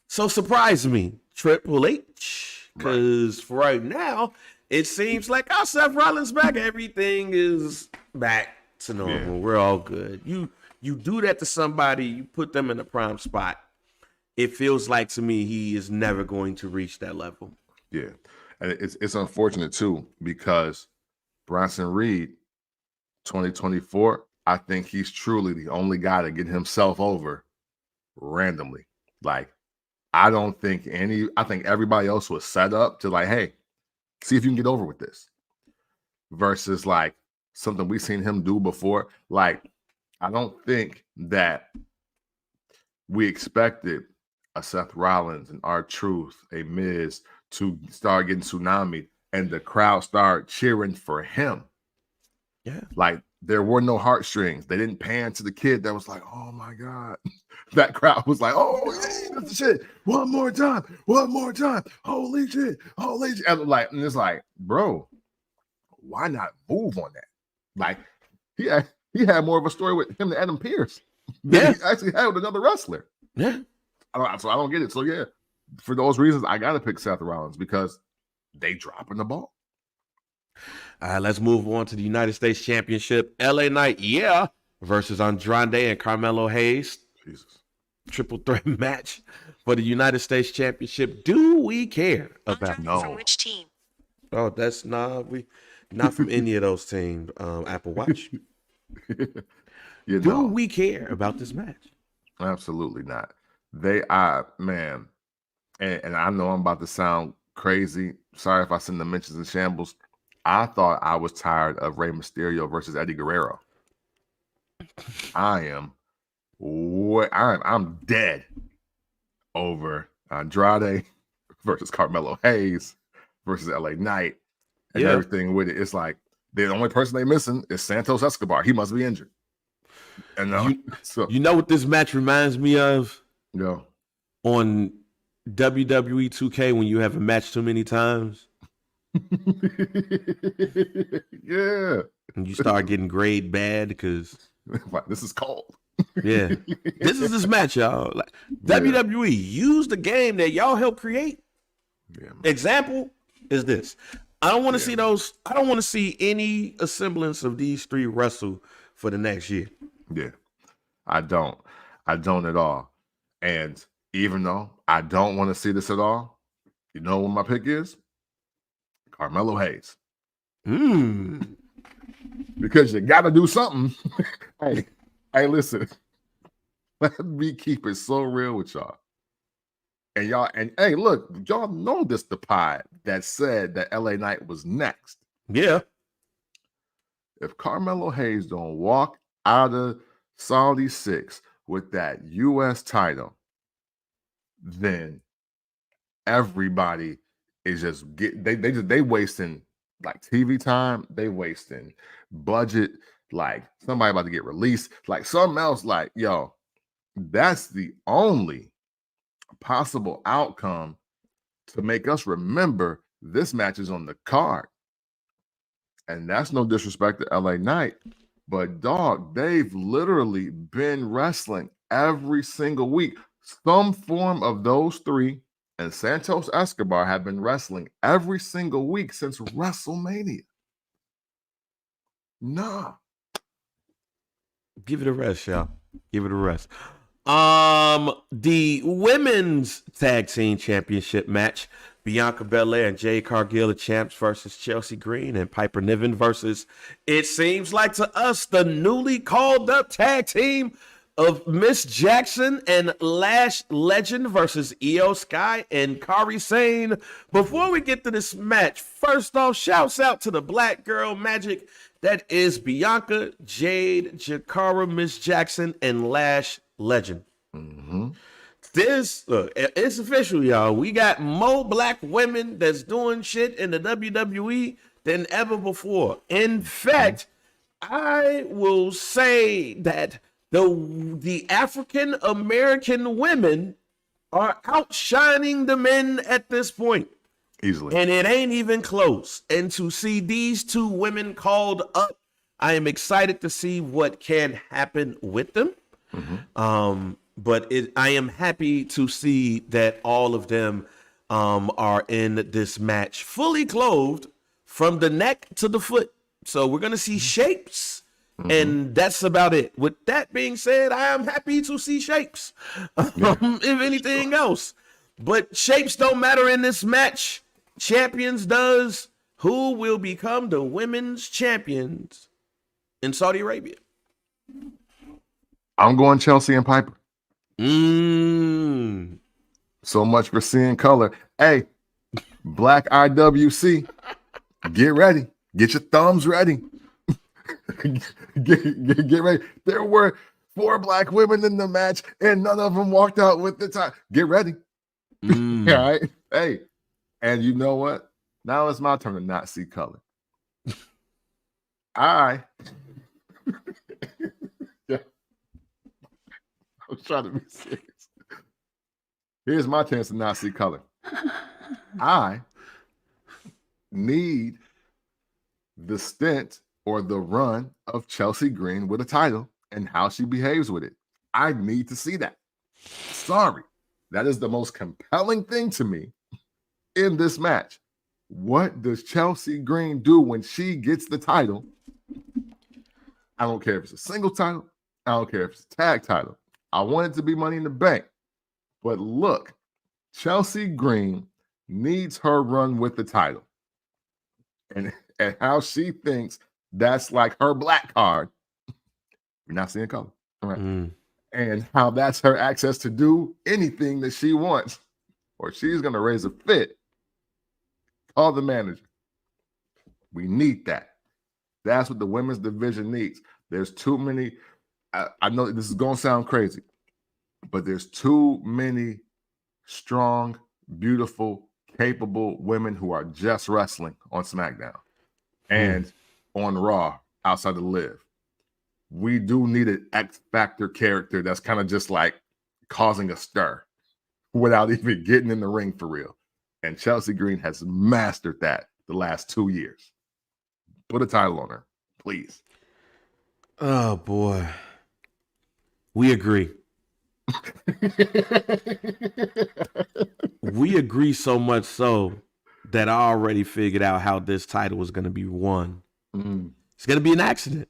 [SPEAKER 2] So surprise me, Triple H. Because for right now, it seems like Seth Rollins back. Everything is back to normal. Yeah. We're all good. You do that to somebody, you put them in a prime spot. It feels like to me he is never going to reach that level.
[SPEAKER 1] Yeah. And it's unfortunate too, because Bronson Reed, 2024, I think he's truly the only guy to get himself over randomly. Like, I think everybody else was set up to like, hey, see if you can get over with this. Versus like something we've seen him do before. Like, I don't think that we expected a Seth Rollins and R-Truth, a Miz to start getting tsunami and the crowd start cheering for him.
[SPEAKER 2] Yeah.
[SPEAKER 1] Like, there were no heartstrings. They didn't pan to the kid that was like, oh my God. That crowd was like, oh, yeah, that's the shit. One more time. Holy shit. And it's like, bro, why not move on that? Like, he had more of a story with him than Adam Pearce.
[SPEAKER 2] Yeah.
[SPEAKER 1] He actually had with another wrestler.
[SPEAKER 2] Yeah.
[SPEAKER 1] So I don't get it. So yeah, for those reasons, I gotta pick Seth Rollins because they dropping the ball.
[SPEAKER 2] All right, let's move on to the United States Championship. LA Knight, versus Andrade and Carmelo Hayes.
[SPEAKER 1] Jesus.
[SPEAKER 2] Triple threat match for the United States Championship. Do we care about
[SPEAKER 3] From which team?
[SPEAKER 2] Oh, that's not from any of those teams. Apple Watch. Do we care about this match?
[SPEAKER 1] Absolutely not. They are, man, and I know I'm about to sound crazy. Sorry if I send the mentions in shambles. I thought I was tired of Rey Mysterio versus Eddie Guerrero. I'm dead over Andrade versus Carmelo Hayes versus LA Knight and everything with it. It's like the only person they missing is Santos Escobar. He must be injured. And
[SPEAKER 2] you know what this match reminds me of?
[SPEAKER 1] Yeah.
[SPEAKER 2] On WWE 2K when you have a match too many times.
[SPEAKER 1] Yeah.
[SPEAKER 2] And you start getting grade bad because
[SPEAKER 1] this is cold.
[SPEAKER 2] Yeah. This is this match, y'all. Like, WWE, use the game that y'all helped create.
[SPEAKER 1] Yeah,
[SPEAKER 2] example is this. I don't want to see those. I don't want to see any semblance of these three wrestle for the next year.
[SPEAKER 1] Yeah. I don't at all. And even though I don't want to see this at all, you know what my pick is? Carmelo Hayes. Because you got to do something. Hey, listen. Let me keep it so real with y'all. And y'all, and hey, look, y'all know this the pod that said that LA Knight was next.
[SPEAKER 2] Yeah.
[SPEAKER 1] If Carmelo Hayes don't walk out of Saudi 6 with that U.S. title, then everybody is just they wasting like TV time, they wasting budget, like somebody about to get released, like something else, like yo, that's the only possible outcome to make us remember this match is on the card. And that's no disrespect to LA Knight, but dog, they've literally been wrestling every single week. Some form of those three and Santos Escobar have been wrestling every single week since WrestleMania. Nah.
[SPEAKER 2] Give it a rest, y'all. Give it a rest. The women's tag team championship match, Bianca Belair and Jade Cargill, the champs, versus Chelsea Green and Piper Niven versus, it seems like to us, the newly called up tag team, of Miss Jackson and Lash Legend versus Io Sky and Kairi Sane. Before we get to this match, first off, shouts out to the Black Girl Magic. That is Bianca, Jade, Jakara, Miss Jackson, and Lash Legend.
[SPEAKER 1] Mm-hmm.
[SPEAKER 2] This, look, it's official, y'all. We got more black women that's doing shit in the WWE than ever before. In fact, I will say that the African American women are outshining the men at this point.
[SPEAKER 1] Easily.
[SPEAKER 2] And it ain't even close. And to see these two women called up, I am excited to see what can happen with them. But I am happy to see that all of them are in this match fully clothed from the neck to the foot. So we're going to see shapes. And that's about it. With that being said, I am happy to see shapes, if anything else. But shapes don't matter in this match. Champions does. Who will become the women's champions in Saudi Arabia?
[SPEAKER 1] I'm going Chelsea and Piper. So much for seeing color. Hey, Black IWC, get ready. Get your thumbs ready. get ready. There were 4 black women in the match, and none of them walked out with the time. Get ready. All right. Hey, and you know what? Now it's my turn to not see color. I was trying to be serious. Here's my chance to not see color. I need the stint or the run of Chelsea Green with a title and how she behaves with it. I need to see that. Sorry. That is the most compelling thing to me in this match. What does Chelsea Green do when she gets the title? I don't care if it's a single title. I don't care if it's a tag title. I want it to be Money in the Bank. But look, Chelsea Green needs her run with the title. And how she thinks that's like her black card. You're not seeing color. All right. And how that's her access to do anything that she wants. Or she's going to raise a fit. Call the manager. We need that. That's what the women's division needs. There's too many. I know this is going to sound crazy, but there's too many strong, beautiful, capable women who are just wrestling on SmackDown and on Raw outside of Live. We do need an X Factor character that's kind of just like causing a stir without even getting in the ring for real. And Chelsea Green has mastered that the last 2 years. Put a title on her, please.
[SPEAKER 2] Oh, boy. We agree. We agree so much so that I already figured out how this title was going to be won. It's going to be an accident.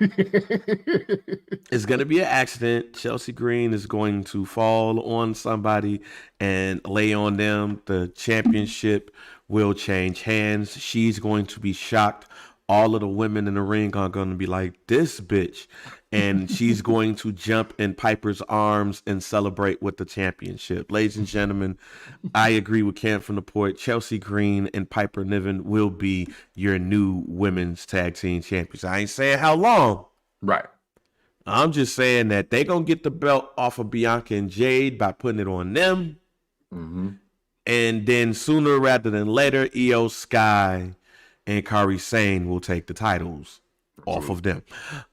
[SPEAKER 2] It's going to be an accident. Chelsea Green is going to fall on somebody and lay on them. The championship will change hands. She's going to be shocked. All of the women in the ring are going to be like, this bitch. And she's going to jump in Piper's arms and celebrate with the championship. Ladies and gentlemen, I agree with Cam from the Port. Chelsea Green and Piper Niven will be your new women's tag team champions. I ain't saying how long.
[SPEAKER 1] Right.
[SPEAKER 2] I'm just saying that they going to get the belt off of Bianca and Jade by putting it on them. And then sooner rather than later, Io Sky and Kairi Sane will take the titles off of them.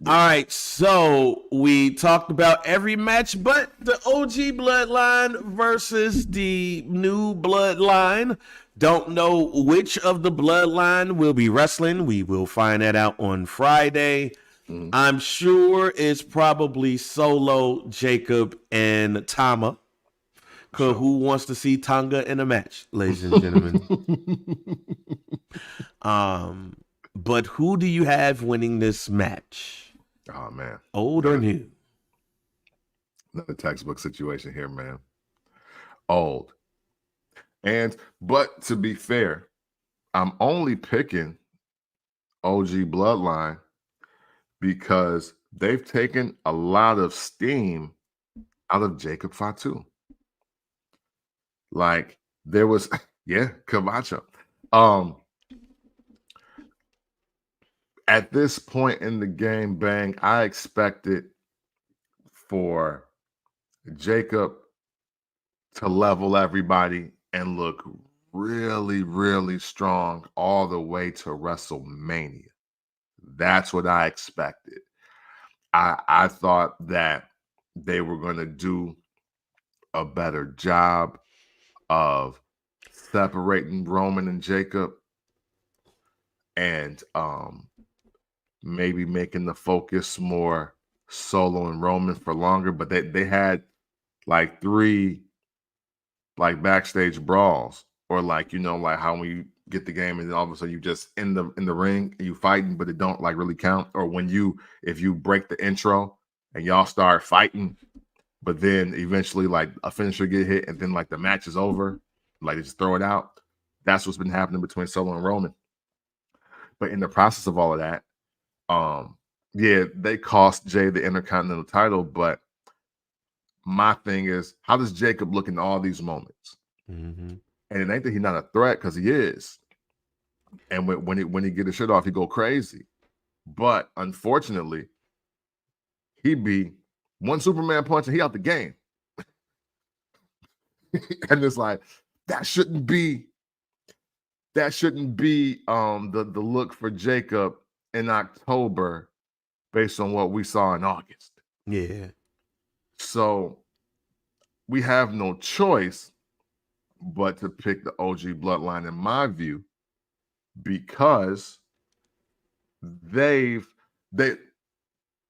[SPEAKER 2] All right, so we talked about every match but the OG Bloodline versus the new Bloodline. Don't know which of the Bloodline will be wrestling. We will find that out on Friday. I'm sure it's probably Solo, Jacob, and Tama. Because who wants to see Tonga in a match, ladies and gentlemen? But who do you have winning this match?
[SPEAKER 1] Oh, man.
[SPEAKER 2] Old or new?
[SPEAKER 1] Another textbook situation here, man. Old. But to be fair, I'm only picking OG Bloodline because they've taken a lot of steam out of Jacob Fatu. Like there was, yeah, Camacho. At this point in the game, Bang, I expected for Jacob to level everybody and look really, really strong all the way to WrestleMania. That's what I expected. I thought that they were going to do a better job of separating Roman and Jacob and maybe making the focus more Solo and Roman for longer. But they had like 3 like backstage brawls, or like, you know, like how when you get the game and then all of a sudden you just in the ring and you fighting, but it don't like really count. Or when if you break the intro and y'all start fighting, but then eventually like a finisher get hit and then like the match is over, like they just throw it out. That's what's been happening between Solo and Roman. But in the process of all of that, yeah, they cost Jay the Intercontinental title. But my thing is, how does Jacob look in all these moments?
[SPEAKER 2] Mm-hmm.
[SPEAKER 1] And it ain't that he's not a threat, because he is. And when he get his shit off, he go crazy. But unfortunately, he be one Superman punch and he out the game. And it's like that shouldn't be the look for Jacob in October based on what we saw in August.
[SPEAKER 2] Yeah.
[SPEAKER 1] So we have no choice but to pick the OG Bloodline, in my view, because they've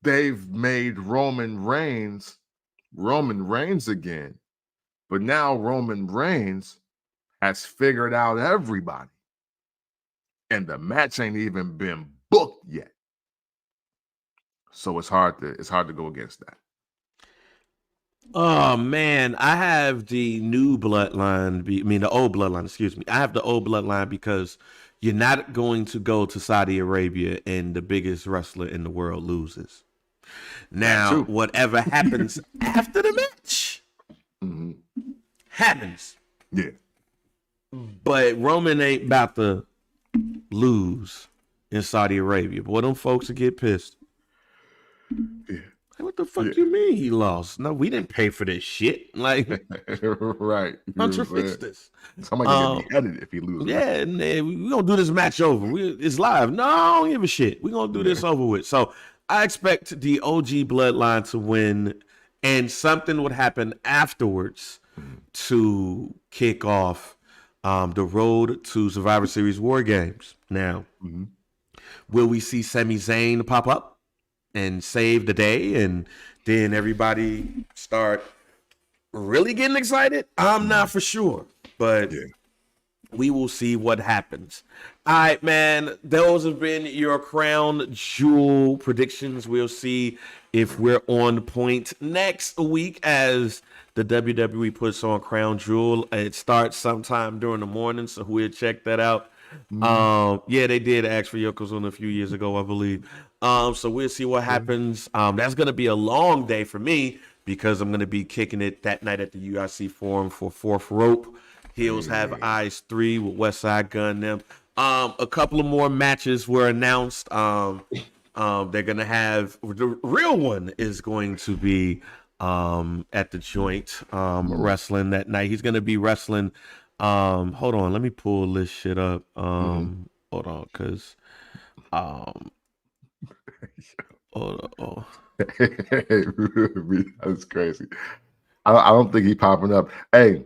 [SPEAKER 1] made Roman Reigns again. But now Roman Reigns has figured out everybody. And the match ain't even been booked yet. So it's hard to go against that.
[SPEAKER 2] Oh man, I have the new bloodline. The old bloodline. Excuse me. I have the old bloodline because you're not going to go to Saudi Arabia and the biggest wrestler in the world loses. Now, whatever happens after the match happens.
[SPEAKER 1] Yeah.
[SPEAKER 2] But Roman ain't about to lose in Saudi Arabia. Boy, them folks will get pissed.
[SPEAKER 1] Yeah.
[SPEAKER 2] What the fuck you mean he lost? No, we didn't pay for this shit. Like,
[SPEAKER 1] right.
[SPEAKER 2] Hunter, fix this.
[SPEAKER 1] Somebody gonna get beheaded if he loses.
[SPEAKER 2] Yeah, and we gonna do this match over. It's live. No, I don't give a shit. We gonna do this over with. So I expect the OG Bloodline to win, and something would happen afterwards to kick off the road to Survivor Series War Games. Now, will we see Sami Zayn pop up and save the day, and then everybody start really getting excited? I'm not for sure, but we will see what happens. All right, man, those have been your Crown Jewel predictions. We'll see if we're on point next week as the WWE puts on Crown Jewel. It starts sometime during the morning, so we'll check that out. Yeah, they did ask for Yokozuna a few years ago, I believe. So we'll see what happens. That's going to be a long day for me because I'm going to be kicking it that night at the UIC Forum for Fourth Rope. Heels Have Eyes 3 with Westside Gun them. A couple of more matches were announced. They're going to have, the real one is going to be at the joint wrestling that night. He's going to be wrestling. Hold on, let me pull this shit up. Hold on, because hold on.
[SPEAKER 1] That's crazy. I don't think he's popping up. Hey,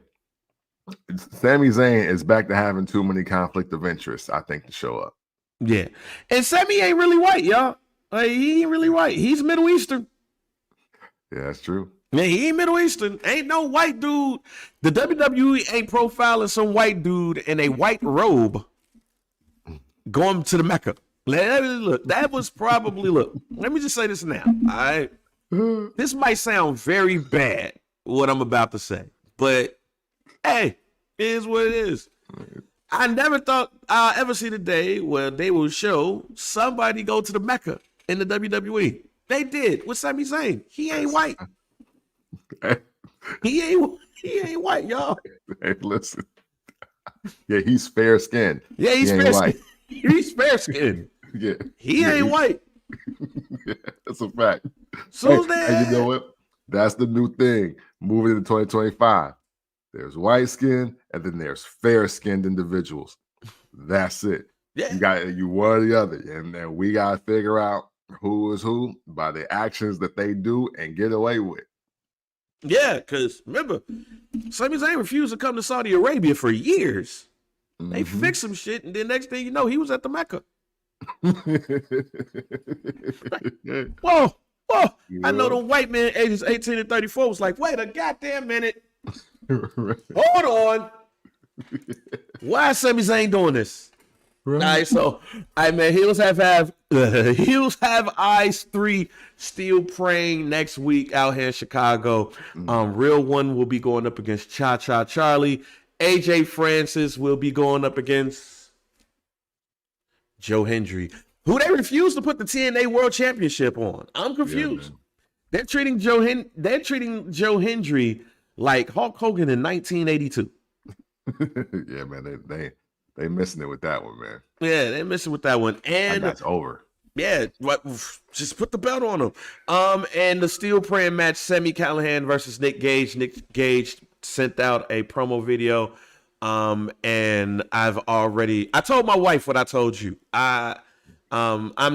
[SPEAKER 1] Sami Zayn is back to having too many conflict of interest, I think, to show up.
[SPEAKER 2] Yeah. And Sami ain't really white, y'all. Like, he ain't really white. He's Middle Eastern.
[SPEAKER 1] Yeah, that's true.
[SPEAKER 2] Man, he ain't Middle Eastern. Ain't no white dude. The WWE ain't profiling some white dude in a white robe going to the Mecca. Look, that was probably, look, let me just say this now. All right. This might sound very bad, what I'm about to say, but hey, it is what it is. I never thought I'll ever see the day where they will show somebody go to the Mecca in the WWE. They did with Sami Zayn. He ain't white. He ain't white, y'all.
[SPEAKER 1] Hey, listen. Yeah, he's fair skinned.
[SPEAKER 2] Yeah, he's fair skinned. He's fair skinned.
[SPEAKER 1] Yeah.
[SPEAKER 2] He ain't white.
[SPEAKER 1] Yeah, that's a fact.
[SPEAKER 2] So
[SPEAKER 1] and you know what? That's the new thing. Moving into 2025. There's white skin, and then there's fair skinned individuals. That's it.
[SPEAKER 2] Yeah.
[SPEAKER 1] You one or the other. And then we gotta figure out who is who by the actions that they do and get away with.
[SPEAKER 2] Yeah, because remember, Sami Zayn refused to come to Saudi Arabia for years. Mm-hmm. They fixed some shit, and then next thing you know, he was at the Mecca. Whoa. Yeah. I know the white man ages 18 and 34 was like, wait a goddamn minute. Hold on. Why is Sami Zayn doing this? Right. All right, so man, Heels have Eyes 3 still praying next week out here in Chicago. Real One will be going up against Cha Cha Charlie. AJ Francis will be going up against Joe Hendry, who they refused to put the TNA World Championship on. I'm confused. They're treating Joe Hendry like Hulk Hogan in 1982.
[SPEAKER 1] Yeah, man, they missing it with that one, man.
[SPEAKER 2] Yeah, they're missing with that one, and
[SPEAKER 1] that's over.
[SPEAKER 2] Yeah, just put the belt on them. And the steel praying match: Sami Callihan versus Nick Gage. Nick Gage sent out a promo video, and I told my wife what I told you. I'm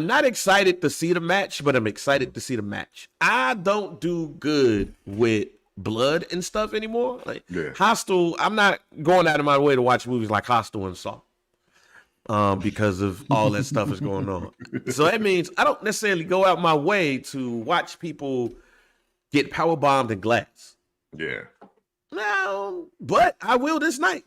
[SPEAKER 2] not excited to see the match, but I'm excited to see the match. I don't do good with blood and stuff anymore. Like Hostile, I'm not going out of my way to watch movies like Hostile and Saw, because of all that stuff is going on. So that means I don't necessarily go out my way to watch people get power bombed in glass.
[SPEAKER 1] Yeah.
[SPEAKER 2] No, but I will this night.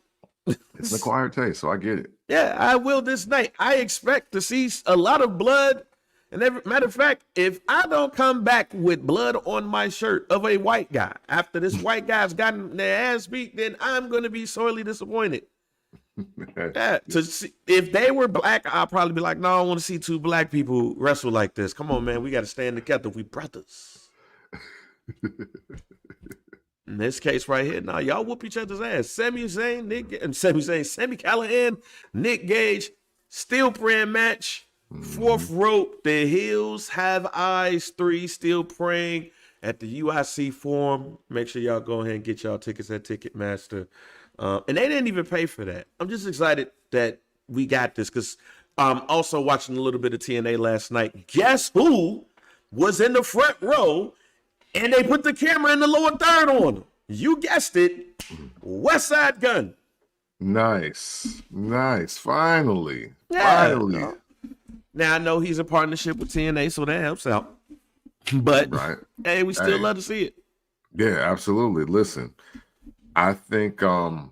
[SPEAKER 1] It's an acquired taste, so I get it.
[SPEAKER 2] Yeah, I will this night. I expect to see a lot of blood. And matter of fact, if I don't come back with blood on my shirt of a white guy after this white guy's gotten their ass beat, then I'm going to be sorely disappointed. Yeah, if they were black, I'll probably be like, no, I want to see two black people wrestle like this. Come on, man, we got to stand together. We brothers. In this case right here, now y'all whoop each other's ass. Sami Callihan, Nick Gage, steel praying match. Fourth rope, the Heels have Eyes 3 still praying at the UIC Forum. Make sure y'all go ahead and get y'all tickets at Ticketmaster. And they didn't even pay for that. I'm just excited that we got this because also watching a little bit of TNA last night. Guess who was in the front row and they put the camera in the lower third on him? You guessed it, West Side Gun.
[SPEAKER 1] Nice. Finally.
[SPEAKER 2] Now, I know he's in partnership with TNA, so that helps out. But, hey, we still love to see it.
[SPEAKER 1] Yeah, absolutely. Listen, I think the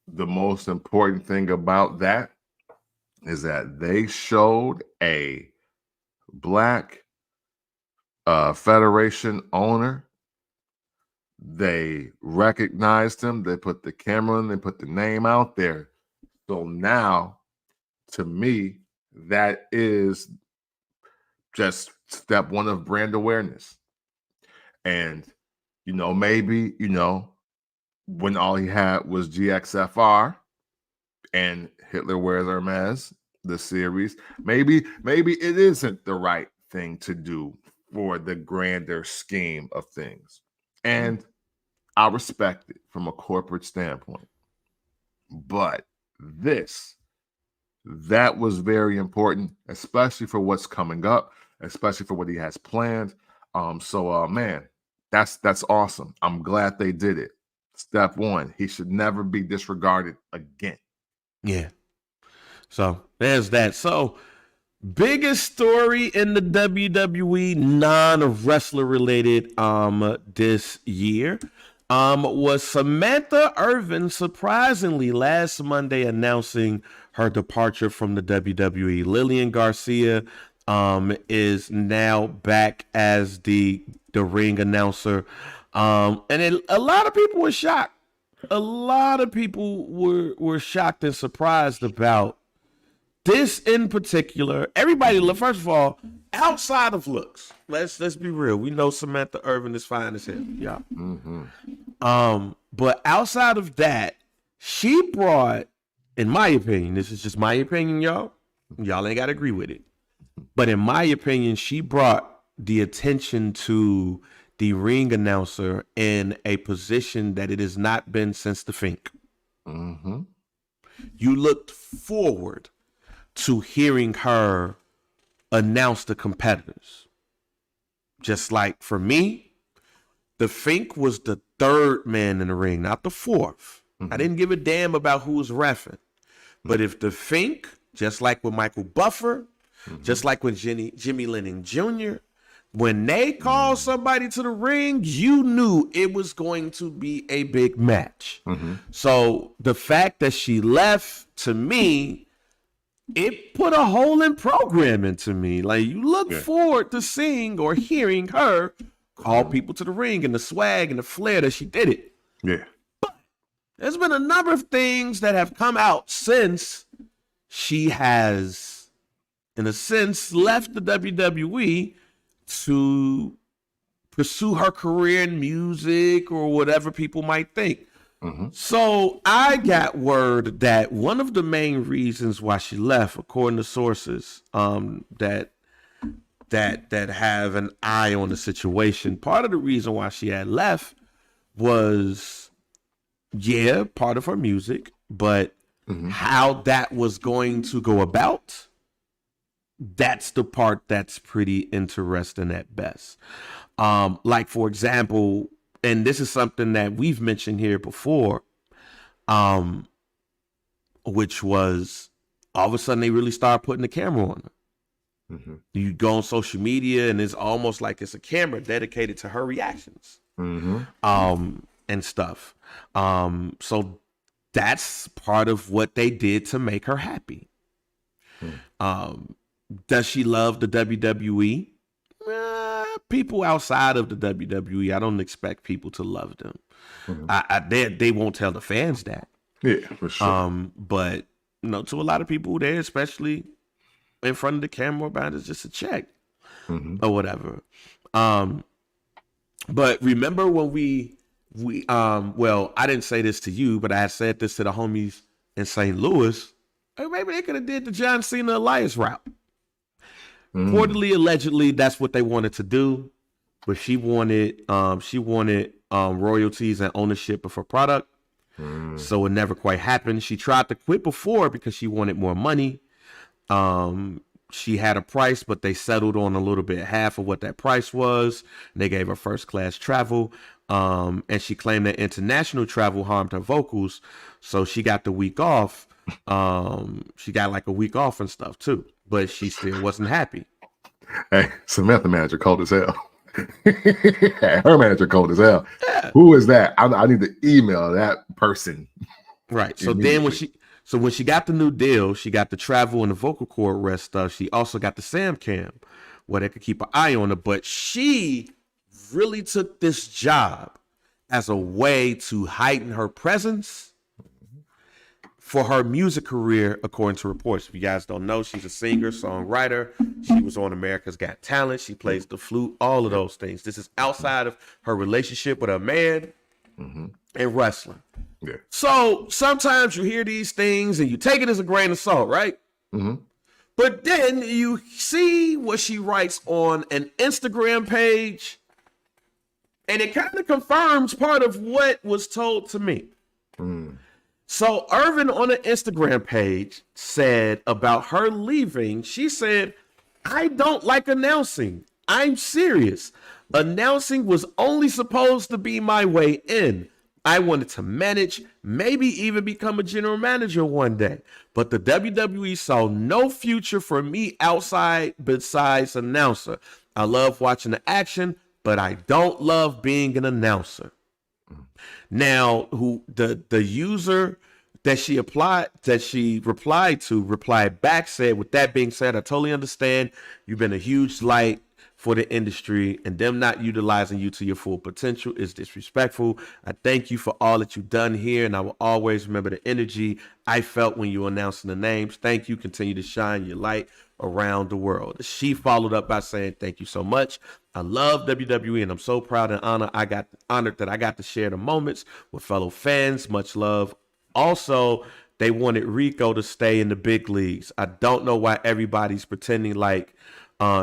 [SPEAKER 1] most important thing about that is that they showed a black federation owner. They recognized him. They put the camera in. They put the name out there. So now, to me, that is just step one of brand awareness. And, maybe, when all he had was GXFR and Hitler Wears Hermes, the series, maybe it isn't the right thing to do for the grander scheme of things. And I respect it from a corporate standpoint. But that was very important, especially for what's coming up, especially for what he has planned. Man, that's awesome. I'm glad they did it. Step one, he should never be disregarded again.
[SPEAKER 2] Yeah. So there's that. So biggest story in the WWE non-wrestler related this year was Samantha Irvin surprisingly last Monday announcing her departure from the WWE. Lillian Garcia is now back as the ring announcer. A lot of people were shocked. A lot of people were shocked and surprised about this in particular, everybody, first of all, outside of looks, let's be real. We know Samantha Irvin is fine as hell. Yeah. But outside of that, she brought, in my opinion, this is just my opinion, y'all. Y'all ain't got to agree with it. But in my opinion, she brought the attention to the ring announcer in a position that it has not been since the Fink. You looked forward to hearing her announce the competitors. Just like for me, the Fink was the third man in the ring, not the fourth. I didn't give a damn about who was reffing. But if the Fink, just like with Michael Buffer, just like with Jimmy Lennon Jr., when they called somebody to the ring, you knew it was going to be a big match. So the fact that she left, to me, it put a hole in programming to me. Like, you look forward to seeing or hearing her call people to the ring and the swag and the flair that she did it.
[SPEAKER 1] Yeah.
[SPEAKER 2] But there's been a number of things that have come out since she has, in a sense, left the WWE to pursue her career in music or whatever people might think. So I got word that one of the main reasons why she left, according to sources that have an eye on the situation, part of the reason why she had left was, part of her music, but how that was going to go about, that's the part that's pretty interesting at best. Like, for example, and this is something that we've mentioned here before, which was all of a sudden they really started putting the camera on her. You go on social media and it's almost like it's a camera dedicated to her reactions and stuff. So that's part of what they did to make her happy. Does she love the WWE? People outside of the WWE, I don't expect people to love them. They won't tell the fans that.
[SPEAKER 1] Yeah, for sure.
[SPEAKER 2] But to a lot of people there, especially in front of the camera, about it's just a check or whatever. But remember when we well, I didn't say this to you, but I had said this to the homies in St. Louis. Hey, maybe they could have did the John Cena Elias route. Reportedly, allegedly, that's what they wanted to do, but she wanted royalties and ownership of her product, so it never quite happened. She tried to quit before because she wanted more money. She had a price, but they settled on a little bit half of what that price was. They gave her first class travel, and she claimed that international travel harmed her vocals, so she got the week off. She got like a week off and stuff too, but she still wasn't happy.
[SPEAKER 1] Hey, Samantha manager cold as hell. Her manager cold as hell. Yeah. Who is that? I need to email that person.
[SPEAKER 2] Right. So then when she got the new deal, she got the travel and the vocal cord rest stuff. She also got the Sam Cam where they could keep an eye on her. But she really took this job as a way to heighten her presence for her music career, according to reports. If you guys don't know, she's a singer, songwriter. She was on America's Got Talent. She plays the flute, all of those things. This is outside of her relationship with a man and wrestling. Yeah. So sometimes you hear these things and you take it as a grain of salt, right? But then you see what she writes on an Instagram page, and it kind of confirms part of what was told to me. So Irvin on an Instagram page said about her leaving, she said, "I don't like announcing. I'm serious. Announcing was only supposed to be my way in. I wanted to manage, maybe even become a general manager one day. But the WWE saw no future for me outside besides announcer. I love watching the action, but I don't love being an announcer." Now, who the user that she replied back, said, "With that being said, I totally understand. You've been a huge light for the industry, and them not utilizing you to your full potential is disrespectful. I thank you for all that you've done here, and I will always remember the energy I felt when you were announcing the names. Thank you. Continue to shine your light around the world. She followed up by saying, thank you so much. I love WWE, and I'm so proud and honored that I got to share the moments with fellow fans. Much love. Also, they wanted Rico to stay in the big leagues. I don't know why everybody's pretending like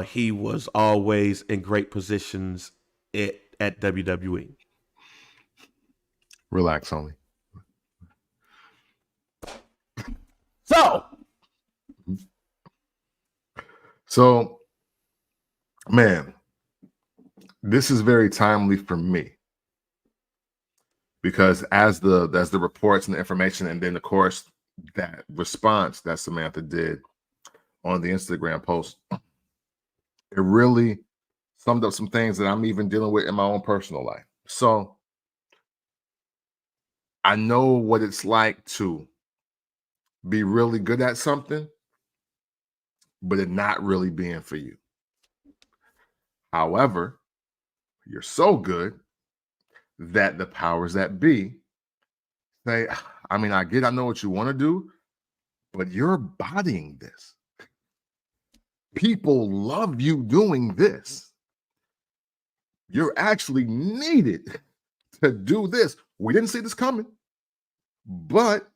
[SPEAKER 2] he was always in great positions at WWE.
[SPEAKER 1] Relax, only. So, man, this is very timely for me because as the reports and the information, and then of course that response that Samantha did on the Instagram post, it really summed up some things that I'm even dealing with in my own personal life. So I know what it's like to be really good at something, but it not really being for you. However, you're so good that the powers that be say, I mean, I know what you want to do, but you're embodying this. People love you doing this. You're actually needed to do this. We didn't see this coming, but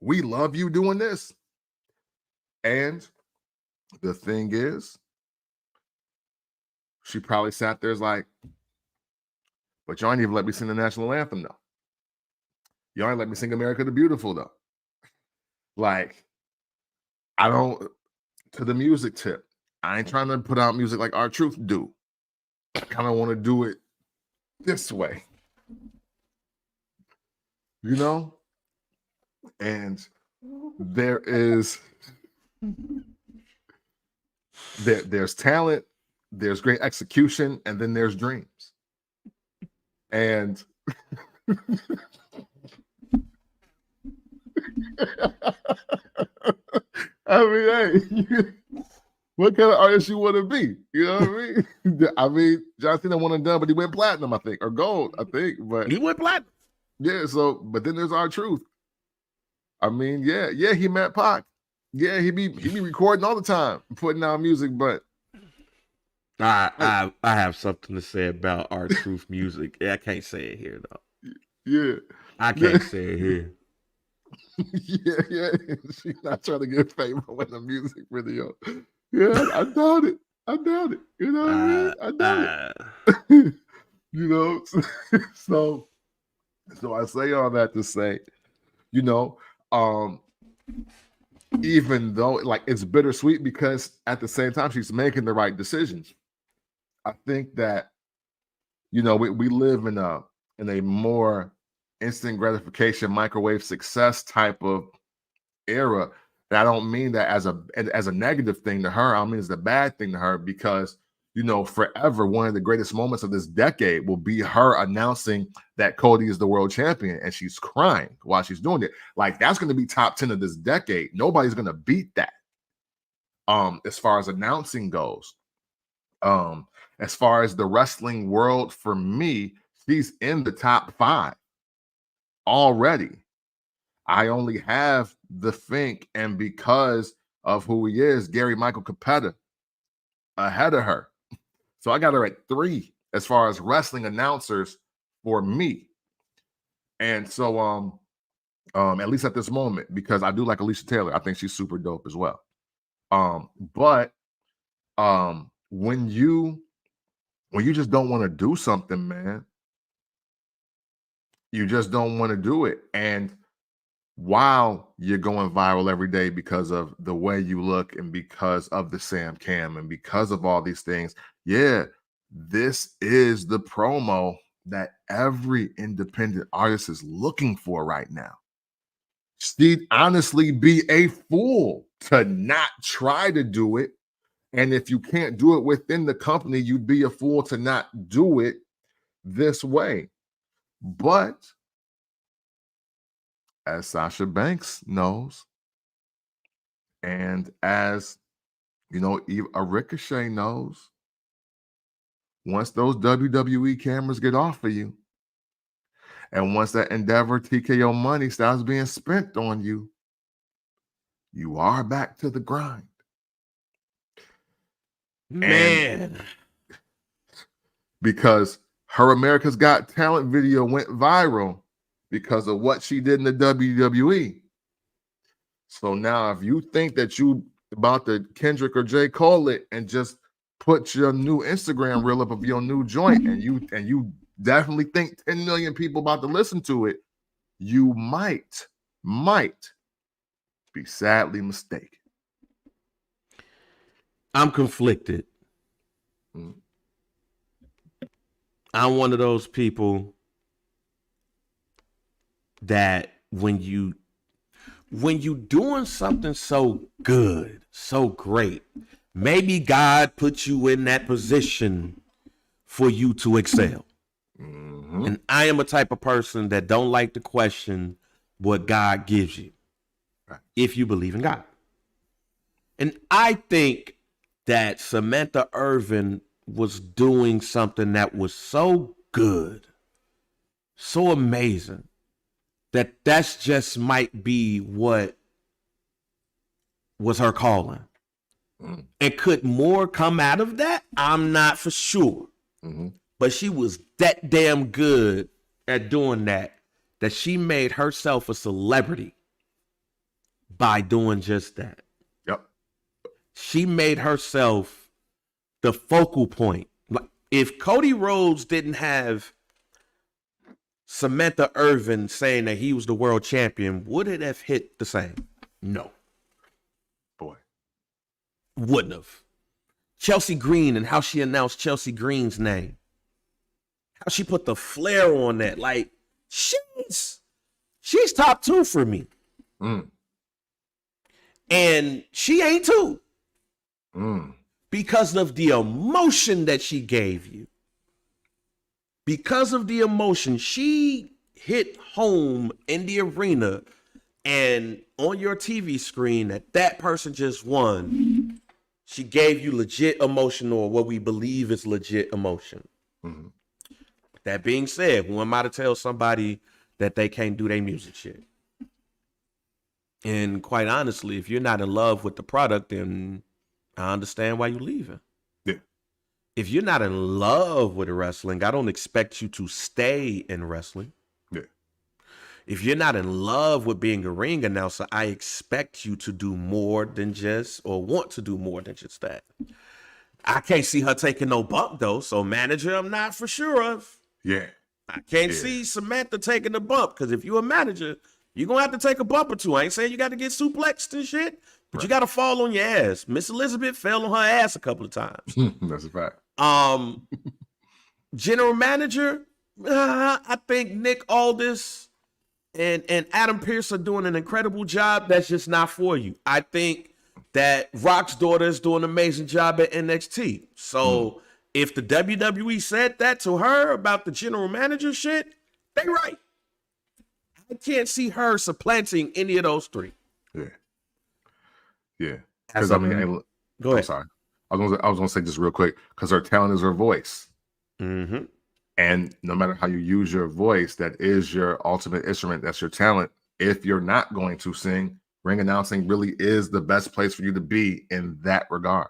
[SPEAKER 1] we love you doing this. And the thing is, she probably sat there like, but y'all ain't even let me sing the national anthem, though. Y'all ain't let me sing America the Beautiful, though. Like, I don't, to the music tip, I ain't trying to put out music like R-Truth do. I kind of want to do it this way. You know? And there's talent, there's great execution, and then there's dreams. And I mean, hey, what kind of artist you want to be? You know what I mean? I mean, John Cena won and done, but he went platinum, I think, or gold, I think. But
[SPEAKER 2] he went platinum.
[SPEAKER 1] Yeah, so, but then there's R-Truth. I mean, yeah, he met Pac. Yeah, he be recording all the time, putting out music, but
[SPEAKER 2] I have something to say about R-Truth music. I can't say it here though.
[SPEAKER 1] Yeah.
[SPEAKER 2] I can't say it here.
[SPEAKER 1] Yeah. She's not trying to get famous with the music video. Yeah, I doubt it. You know what I mean? I doubt it. You know, so I say all that to say, you know, even though like it's bittersweet because at the same time she's making the right decisions. I think that, you know, we live in a more instant gratification, microwave success type of era. And I don't mean that as a negative thing to her. I don't mean it's a bad thing to her because, you know, forever one of the greatest moments of this decade will be her announcing that Cody is the world champion, and she's crying while she's doing it. Like that's going to be top 10 of this decade. Nobody's going to beat that. As far as announcing goes, as far as the wrestling world, for me, she's in the top 5 already. I only have the Fink, and because of who he is, Gary Michael Capetta ahead of her. So I got her at 3 as far as wrestling announcers for me. And so at least at this moment, because I do like Alicia Taylor. I think she's super dope as well. But when you just don't want to do something, man, you just don't want to do it. And while you're going viral every day because of the way you look and because of the Sam Cam and because of all these things, yeah, this is the promo that every independent artist is looking for right now. She'd honestly be a fool to not try to do it. And if you can't do it within the company, you'd be a fool to not do it this way. But as Sasha Banks knows, and as, you know, a Ricochet knows, once those WWE cameras get off of you, and once that Endeavor TKO money starts being spent on you, you are back to the grind.
[SPEAKER 2] Man.
[SPEAKER 1] And because her America's Got Talent video went viral because of what she did in the WWE. So now if you think that you about to Kendrick or J. Cole it and just put your new Instagram reel up of your new joint and you definitely think 10 million people about to listen to it, you might be sadly mistaken.
[SPEAKER 2] I'm conflicted.
[SPEAKER 1] Mm.
[SPEAKER 2] I'm one of those people that when you doing something so good, so great, maybe God put you in that position for you to excel.
[SPEAKER 1] Mm-hmm.
[SPEAKER 2] And I am a type of person that don't like to question what God gives you,
[SPEAKER 1] right,
[SPEAKER 2] if you believe in God. And I think that Samantha Irvin was doing something that was so good, so amazing, that's just might be what was her calling.
[SPEAKER 1] Mm.
[SPEAKER 2] And could more come out of that? I'm not for sure.
[SPEAKER 1] Mm-hmm.
[SPEAKER 2] But she was that damn good at doing that she made herself a celebrity by doing just that.
[SPEAKER 1] Yep.
[SPEAKER 2] She made herself the focal point. If Cody Rhodes didn't have Samantha Irvin saying that he was the world champion, would it have hit the same? No.
[SPEAKER 1] Boy.
[SPEAKER 2] Wouldn't have. Chelsea Green and how she announced Chelsea Green's name. How she put the flair on that. Like, she's top 2 for me.
[SPEAKER 1] Mm.
[SPEAKER 2] And she ain't 2.
[SPEAKER 1] Mm.
[SPEAKER 2] Because of the emotion that she gave you. Because of the emotion, she hit home in the arena and on your TV screen that person just won. She gave you legit emotion, or what we believe is legit emotion.
[SPEAKER 1] Mm-hmm.
[SPEAKER 2] That being said, who am I to tell somebody that they can't do their music shit? And quite honestly, if you're not in love with the product, then I understand why you're leaving.
[SPEAKER 1] Yeah.
[SPEAKER 2] If you're not in love with wrestling, I don't expect you to stay in wrestling.
[SPEAKER 1] Yeah.
[SPEAKER 2] If you're not in love with being a ring announcer, I expect you to do more than just, or want to do more than just that. I can't see her taking no bump though. So manager, I'm not for sure of.
[SPEAKER 1] Yeah.
[SPEAKER 2] I can't see Samantha taking a bump, because if you're a manager, you're going to have to take a bump or two. I ain't saying you got to get suplexed and shit, but
[SPEAKER 1] right,
[SPEAKER 2] you got to fall on your ass. Miss Elizabeth fell on her ass a couple of times.
[SPEAKER 1] That's a fact.
[SPEAKER 2] General manager, I think Nick Aldis and Adam Pearce are doing an incredible job. That's just not for you. I think that Rock's daughter is doing an amazing job at NXT. So if the WWE said that to her about the general manager shit, they right. I can't see her supplanting any of those 3.
[SPEAKER 1] Yeah. Yeah. Because I mean,
[SPEAKER 2] go ahead.
[SPEAKER 1] I'm sorry. I was gonna say just real quick, because her talent is her voice.
[SPEAKER 2] Mm-hmm.
[SPEAKER 1] And no matter how you use your voice, that is your ultimate instrument. That's your talent. If you're not going to sing, ring announcing really is the best place for you to be in that regard.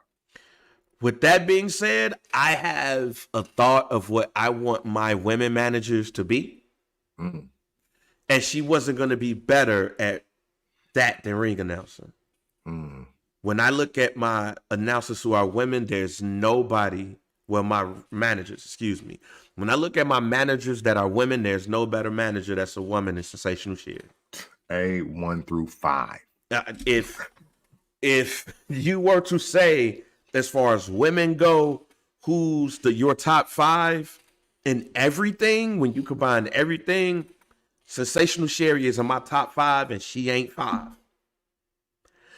[SPEAKER 2] With that being said, I have a thought of what I want my women managers to be.
[SPEAKER 1] Mm.
[SPEAKER 2] And she wasn't going to be better at that than ring announcing.
[SPEAKER 1] Mm.
[SPEAKER 2] When I look at my announcers who are women, there's nobody, well, my managers, excuse me. When I look at my managers that are women, there's no better manager that's a woman than Sensational Sherri.
[SPEAKER 1] A1 through 5.
[SPEAKER 2] If you were to say, as far as women go, who's your top 5 in everything, when you combine everything, Sensational Sherri is in my top 5 and she ain't 5.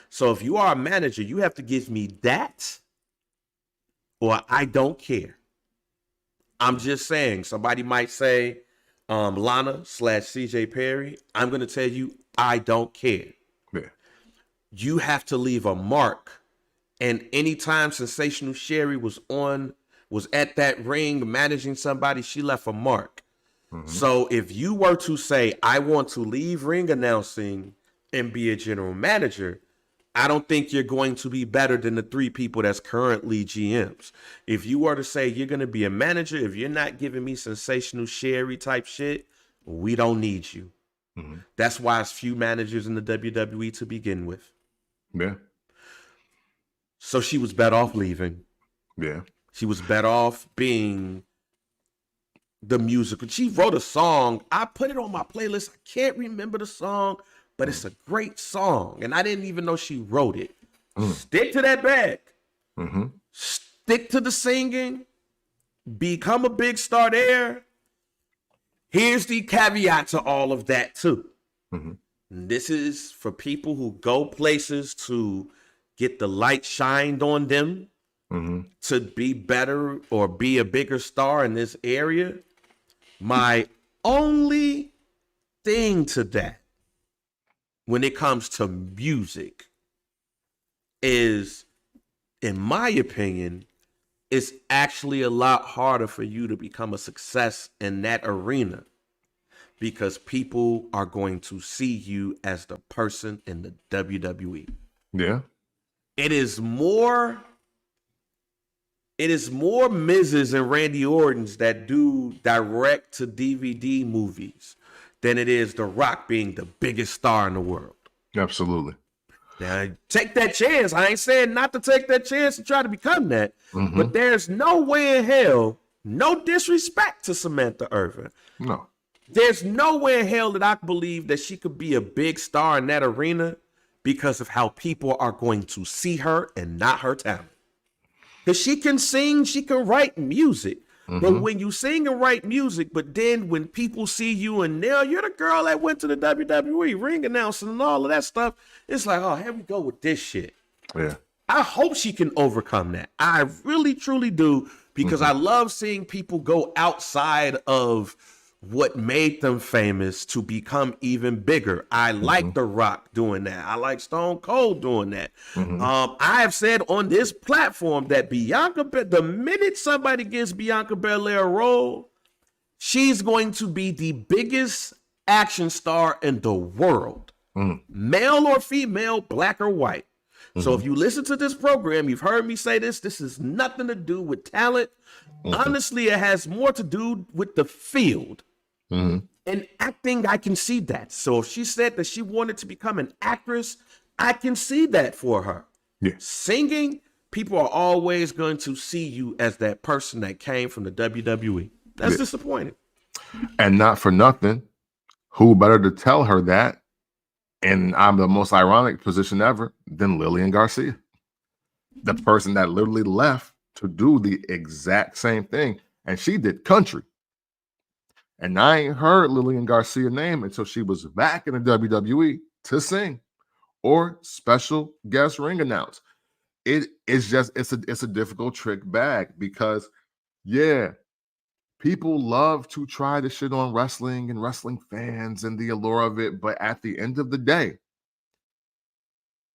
[SPEAKER 2] So if you are a manager, you have to give me that, or I don't care. I'm just saying, somebody might say Lana/CJ Perry. I'm going to tell you, I don't care.
[SPEAKER 1] Yeah.
[SPEAKER 2] You have to leave a mark. And anytime Sensational Sherri was on was at that ring managing somebody, she left a mark.
[SPEAKER 1] Mhm.
[SPEAKER 2] So if you were to say, I want to leave ring announcing and be a general manager, I don't think you're going to be better than the 3 people that's currently GMs. If you were to say you're going to be a manager, if you're not giving me sensational Sherry type shit, we don't need you.
[SPEAKER 1] Mhm.
[SPEAKER 2] That's why it's few managers in the WWE to begin with.
[SPEAKER 1] Yeah.
[SPEAKER 2] So she was better off leaving.
[SPEAKER 1] Yeah.
[SPEAKER 2] She was better off being the musical. She wrote a song. I put it on my playlist. I can't remember the song, but it's a great song. And I didn't even know she wrote it. Stick to that bag.
[SPEAKER 1] Mhm.
[SPEAKER 2] Stick to the singing. Become a big star there. Here's the caveat to all of that, too.
[SPEAKER 1] Mhm.
[SPEAKER 2] This is for people who go places to get the light shined on them,
[SPEAKER 1] Mhm.
[SPEAKER 2] to be better or be a bigger star in this area. My only thing to that when it comes to music is, in my opinion, it's actually a lot harder for you to become a success in that arena because people are going to see you as the person in the WWE.
[SPEAKER 1] Yeah.
[SPEAKER 2] It is more Miz's and Randy Orton's that do direct to DVD movies than it is The Rock being the biggest star in the world.
[SPEAKER 1] Absolutely.
[SPEAKER 2] Now, take that chance. I ain't saying not to take that chance and try to become that,
[SPEAKER 1] Mhm.
[SPEAKER 2] but there's no way in hell, no disrespect to Samantha Irvin.
[SPEAKER 1] No.
[SPEAKER 2] There's no way in hell that I believe that she could be a big star in that arena because of how people are going to see her and not her talent. Because she can sing, she can write music. But when you sing and write music, but then when people see you and you're the girl that went to the WWE ring announcing and all of that stuff, it's like, oh, here we go with this shit.
[SPEAKER 1] Yeah.
[SPEAKER 2] I hope she can overcome that. I really, truly do, because I love seeing people go outside of what made them famous to become even bigger. I like The Rock doing that. I like Stone Cold doing that. I have said on this platform that the minute somebody gives Bianca Belair a role, she's going to be the biggest action star in the world, male or female, black or white. So if you listen to this program, you've heard me say this. This is nothing to do with talent. Honestly, it has more to do with the field. And acting, I can see that. So if she said that she wanted to become an actress, I can see that for her.
[SPEAKER 1] Yeah.
[SPEAKER 2] Singing, people are always going to see you as that person that came from the WWE. That's disappointing.
[SPEAKER 1] And not for nothing, who better to tell her that? And I'm the most ironic position ever than Lillian Garcia, the person that literally left to do the exact same thing. And she did country. And I ain't heard Lillian Garcia's name until she was back in the WWE to sing or special guest ring announce. It's a difficult trick bag because, yeah, people love to try to shit on wrestling and wrestling fans and the allure of it. But at the end of the day,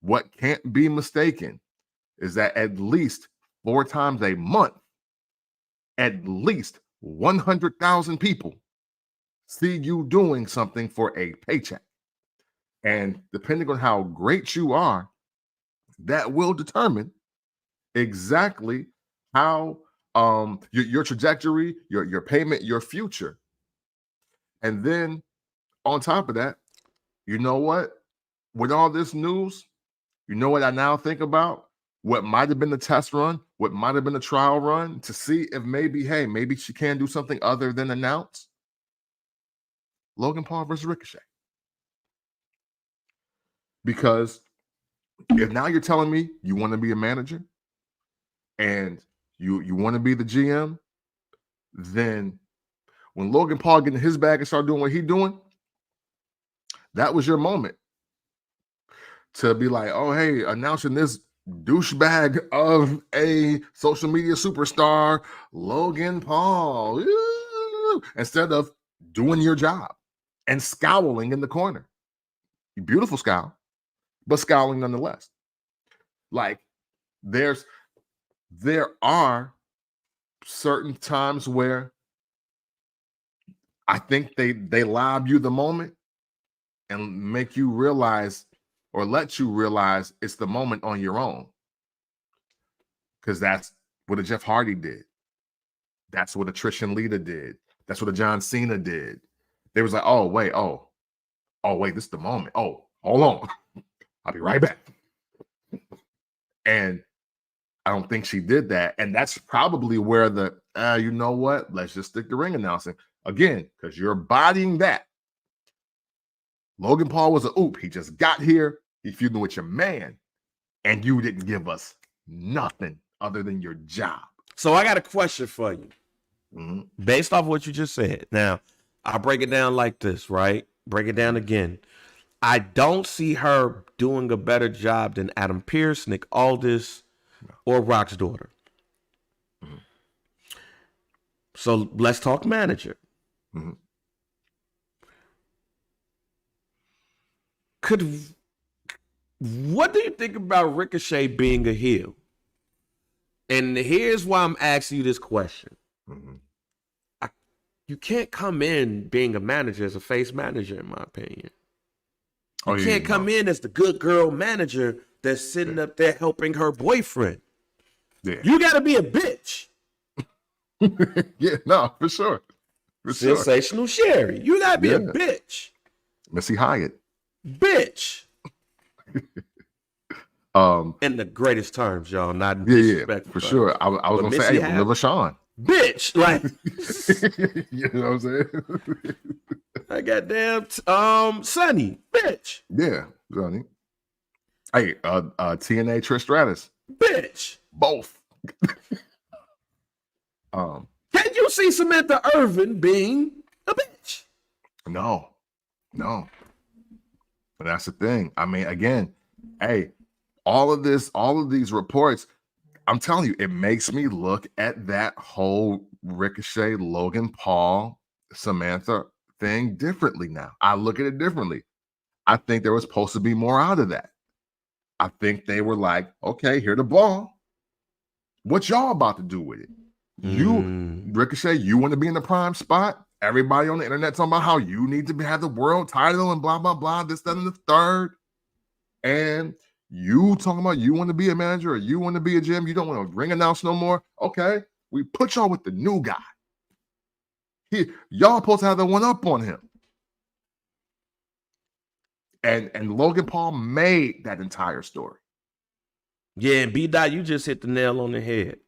[SPEAKER 1] what can't be mistaken is that at least 4 times a month, at least 100,000 people see you doing something for a paycheck. And depending on how great you are, that will determine exactly how your trajectory, your payment, your future. And then on top of that, you know what? With all this news, you know what I now think about? What might have been the test run, what might have been the trial run to see if maybe she can do something other than announce. Logan Paul versus Ricochet. Because if now you're telling me you want to be a manager and you want to be the GM, then when Logan Paul get in his bag and start doing what he's doing, that was your moment to be like, oh, hey, announcing this douchebag of a social media superstar, Logan Paul, instead of doing your job and scowling in the corner. Beautiful scowl, but scowling nonetheless. Like there are certain times where I think they lob you the moment and make you realize or let you realize it's the moment on your own. Because that's what a Jeff Hardy did. That's what a Trish and Lita did. That's what a John Cena did. They was like, oh, wait, this is the moment. Oh, hold on. I'll be right back. And I don't think she did that. And that's probably where you know what? Let's just stick to ring announcing. Again, because you're bodying that. Logan Paul was a oop. He just got here. He's feuding with your man. And you didn't give us nothing other than your job.
[SPEAKER 2] So I got a question for you.
[SPEAKER 1] Mm-hmm.
[SPEAKER 2] Based off what you just said. Now, I'll break it down like this, right? Break it down again. I don't see her doing a better job than Adam Pearce, Nick Aldis, or Rock's daughter. Mm-hmm. So let's talk manager.
[SPEAKER 1] Mm-hmm.
[SPEAKER 2] What do you think about Ricochet being a heel? And here's why I'm asking you this question.
[SPEAKER 1] Mm-hmm.
[SPEAKER 2] You can't come in being a manager as a face manager, in my opinion. You can't come in as the good girl manager that's sitting up there helping her boyfriend.
[SPEAKER 1] Yeah.
[SPEAKER 2] You got to be a bitch.
[SPEAKER 1] Yeah, no, for sure.
[SPEAKER 2] Sensational Sherry. You got to be a bitch.
[SPEAKER 1] Missy Hyatt.
[SPEAKER 2] Bitch. In the greatest terms, y'all. Not
[SPEAKER 1] yeah, for sure. I was going to say, hey, Liv Sean.
[SPEAKER 2] Bitch. Like,
[SPEAKER 1] you know what I'm saying?
[SPEAKER 2] I goddamn Sonny. Bitch.
[SPEAKER 1] Yeah, Sonny. Hey, TNA Trish Stratus.
[SPEAKER 2] Bitch.
[SPEAKER 1] Both.
[SPEAKER 2] Can you see Samantha Irvin being a bitch?
[SPEAKER 1] No. But that's the thing. I mean, again, hey, all of these reports, I'm telling you, it makes me look at that whole Ricochet, Logan Paul, Samantha thing differently now. I look at it differently. I think there was supposed to be more out of that. I think they were like, okay, here the ball. What y'all about to do with it? You, Ricochet, you want to be in the prime spot? Everybody on the internet talking about how you need to have the world title and blah, blah, blah, this, that, and the third. And you talking about you want to be a manager or you want to be a GM, you don't want to ring announce no more. Okay, we put y'all with the new guy. Y'all supposed to have the one up on him. And Logan Paul made that entire story.
[SPEAKER 2] Yeah, and B-Dot, you just hit the nail on the head.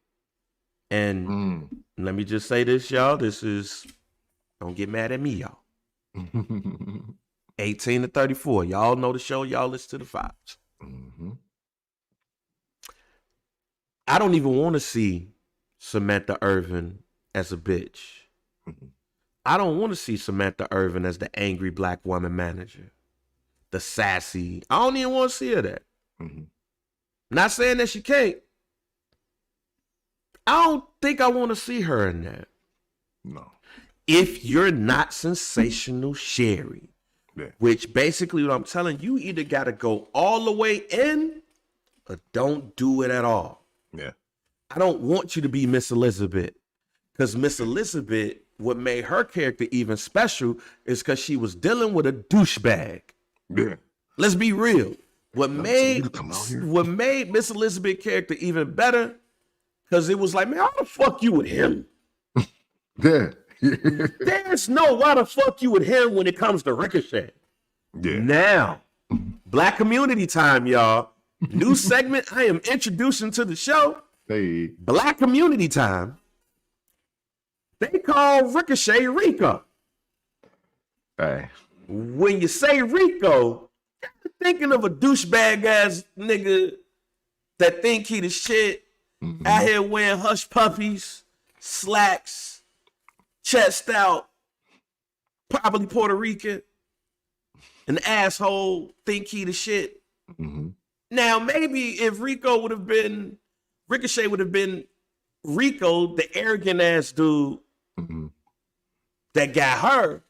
[SPEAKER 2] And let me just say this, y'all. Don't get mad at me, y'all. 18 to 34. Y'all know the show. Y'all listen to the vibes.
[SPEAKER 1] Mm-hmm.
[SPEAKER 2] I don't even want to see Samantha Irvin as a bitch.
[SPEAKER 1] Mm-hmm.
[SPEAKER 2] I don't want to see Samantha Irvin as the angry black woman manager. The sassy. I don't even want to see her that.
[SPEAKER 1] Mm-hmm.
[SPEAKER 2] Not saying that she can't. I don't think I want to see her in that.
[SPEAKER 1] No.
[SPEAKER 2] If you're not Sensational Sherry, which basically what I'm telling you, either got to go all the way in or don't do it at all.
[SPEAKER 1] Yeah.
[SPEAKER 2] I don't want you to be Miss Elizabeth, because Miss Elizabeth, what made her character even special is because she was dealing with a douchebag.
[SPEAKER 1] Yeah.
[SPEAKER 2] Let's be real. What made Miss Elizabeth character even better, because it was like, man, how the fuck you with him?
[SPEAKER 1] Yeah.
[SPEAKER 2] There's no why the fuck you with him when it comes to Ricochet.
[SPEAKER 1] Yeah.
[SPEAKER 2] Now, Black Community time, y'all. New segment I am introducing to the show.
[SPEAKER 1] Hey.
[SPEAKER 2] Black Community time. They call Ricochet Rico.
[SPEAKER 1] Hey.
[SPEAKER 2] When you say Rico, you're thinking of a douchebag ass nigga that think he the shit, out here wearing hush puppies, slacks, chest out, probably Puerto Rican, an asshole, think he the shit.
[SPEAKER 1] Mm-hmm.
[SPEAKER 2] Now, maybe if Ricochet would have been Rico, the arrogant ass dude that got her,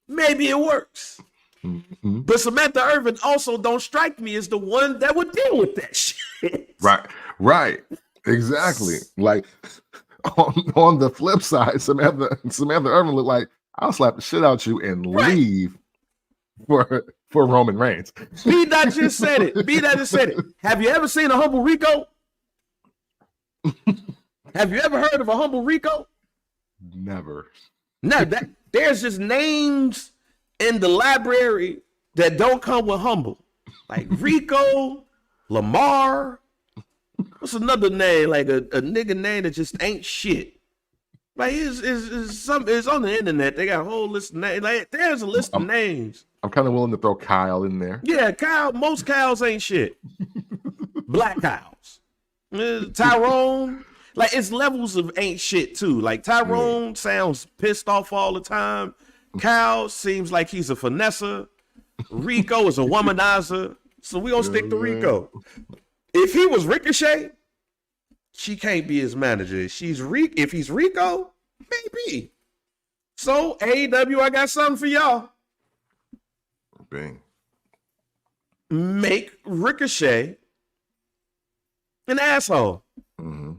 [SPEAKER 2] maybe it works. Mm-hmm. But Samantha Irvin also don't strike me as the one that would deal with that shit.
[SPEAKER 1] Right. Exactly. Like, on the flip side, Samantha Irvin looked like I'll slap the shit out you and leave for Roman Reigns.
[SPEAKER 2] B Dot just said it. Have you ever seen a humble Rico? Have you ever heard of a humble Rico?
[SPEAKER 1] Never.
[SPEAKER 2] No, there's just names in the library that don't come with humble. Like Rico, Lamar. What's another name? Like a nigga name that just ain't shit. Like it's on the internet. They got a whole list of names. Like there's a list of names.
[SPEAKER 1] I'm kind of willing to throw Kyle in there.
[SPEAKER 2] Yeah, Kyle. Most Kyles ain't shit. Black Kyles. Tyrone. Like it's levels of ain't shit too. Like Tyrone sounds pissed off all the time. Kyle seems like he's a finesser. Rico is a womanizer. So we gonna stick to Rico. If he was Ricochet, she can't be his manager. If he's Rico, maybe. So AEW, I got something for y'all.
[SPEAKER 1] Bang.
[SPEAKER 2] Make Ricochet an asshole.
[SPEAKER 1] Mm-hmm.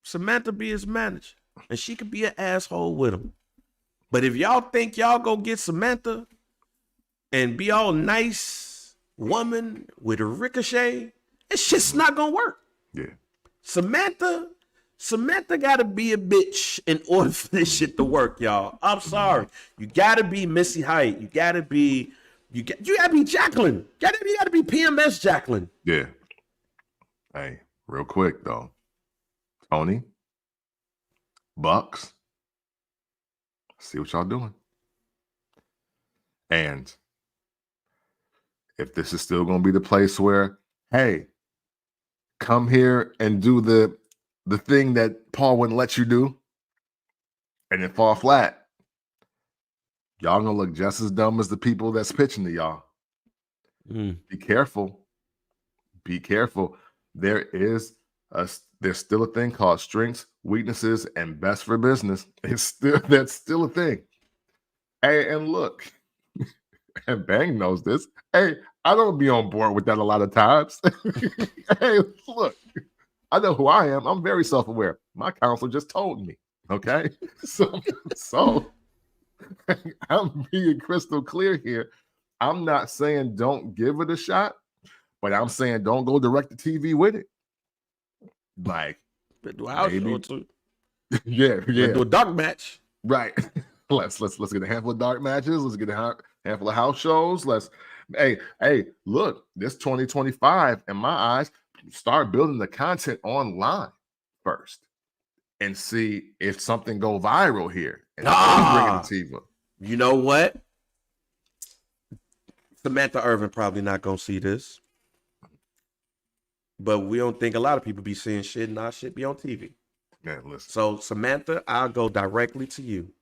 [SPEAKER 2] Samantha be his manager, and she could be an asshole with him. But if y'all think y'all gonna get Samantha and be all nice woman with a Ricochet, it's just not gonna work.
[SPEAKER 1] Yeah.
[SPEAKER 2] Samantha gotta be a bitch in order for this shit to work, y'all. I'm sorry. You gotta be Missy Hyatt. You gotta be Jacqueline. You gotta be PMS Jacqueline.
[SPEAKER 1] Yeah. Hey, real quick though. Tony, Bucks, see what y'all doing. And if this is still going to be the place where, hey, come here and do the thing that Paul wouldn't let you do, and then fall flat, y'all going to look just as dumb as the people that's pitching to y'all. Be careful. Be careful. There's still a thing called strengths, weaknesses, and best for business. That's still a thing. Hey, and look, and Bang knows this. Hey, I don't be on board with that a lot of times. Hey, look, I know who I am. I'm very self-aware. My counselor just told me. Okay, so I'm being crystal clear here. I'm not saying don't give it a shot, but I'm saying don't go direct to TV with it. Like, maybe. Yeah.
[SPEAKER 2] Do a dark match.
[SPEAKER 1] Right. Let's get a handful of dark matches. Let's get a handful of house shows. Hey, look, this 2025, in my eyes, start building the content online first and see if something go viral here. And bring it to TV.
[SPEAKER 2] You know what? Samantha Irvin probably not gonna see this. But we don't think a lot of people be seeing shit, and our shit be on TV.
[SPEAKER 1] Man, listen.
[SPEAKER 2] So, Samantha, I'll go directly to you.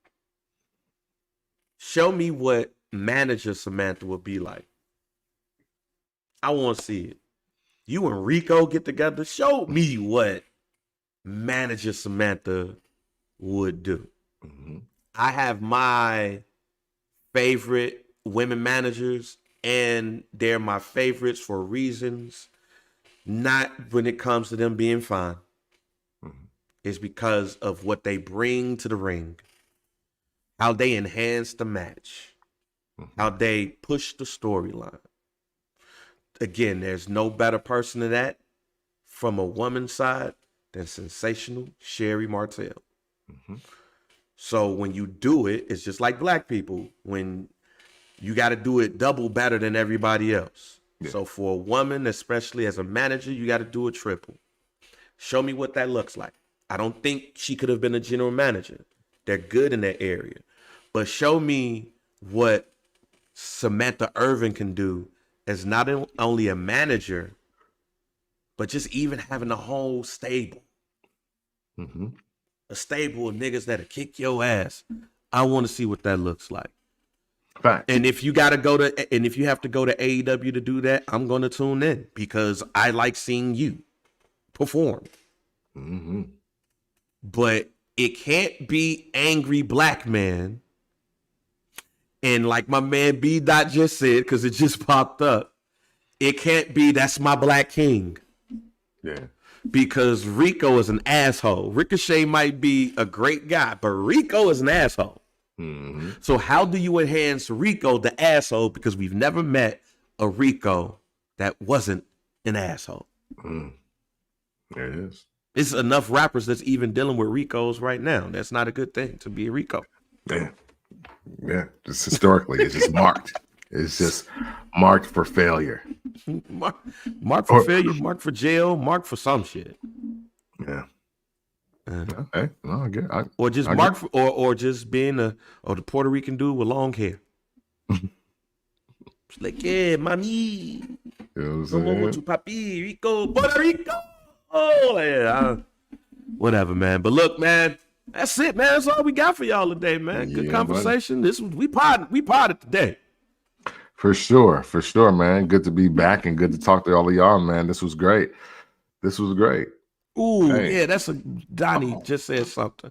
[SPEAKER 2] Show me what manager Samantha would be like. I want to see it. You and Rico get together. Show me what manager Samantha would do.
[SPEAKER 1] Mm-hmm.
[SPEAKER 2] I have my favorite women managers, and they're my favorites for reasons. Not when it comes to them being fine. Mm-hmm. It's because of what they bring to the ring. How they enhance the match. Mm-hmm. How they push the storyline. Again, there's no better person than that from a woman's side than sensational Sherry Martel. Mm-hmm. So when you do it, it's just like black people. When you got to do it double better than everybody else. Yeah. So for a woman, especially as a manager, you got to do a triple. Show me what that looks like. I don't think she could have been a general manager. They're good in that area. But show me what Samantha Irvin can do as not only a manager, but just even having a whole stable. Mm-hmm. A stable of niggas that'll kick your ass. I want to see what that looks like.
[SPEAKER 1] Fact.
[SPEAKER 2] And if you have to go to AEW to do that, I'm going to tune in because I like seeing you perform.
[SPEAKER 1] Mm-hmm.
[SPEAKER 2] But it can't be angry black man. And like my man B. Dot just said, because it just popped up, it can't be that's my black king.
[SPEAKER 1] Yeah.
[SPEAKER 2] because Rico is an asshole. Ricochet might be a great guy, but Rico is an asshole.
[SPEAKER 1] Mm-hmm.
[SPEAKER 2] So how do you enhance Rico the asshole? Because we've never met a Rico that wasn't an asshole.
[SPEAKER 1] Mm. There it is.
[SPEAKER 2] It's enough rappers that's even dealing with Ricos right now. That's not a good thing to be a Rico.
[SPEAKER 1] Yeah. Just historically, it's just marked. It's just marked for failure.
[SPEAKER 2] Mark for failure, mark for jail, mark for some shit.
[SPEAKER 1] Yeah. Okay. No, I get it.
[SPEAKER 2] Or just or just being the Puerto Rican dude with long hair. It's like, yeah, mami.
[SPEAKER 1] You know what I'm saying?
[SPEAKER 2] Papi, Rico, Puerto Rico. Oh, yeah. Whatever, man. But look, man, that's it, man. That's all we got for y'all today, man. Good conversation. Buddy. We potted today.
[SPEAKER 1] For sure, man. Good to be back and good to talk to all of y'all, man. This was great.
[SPEAKER 2] Ooh, hey. Yeah, Donnie just said something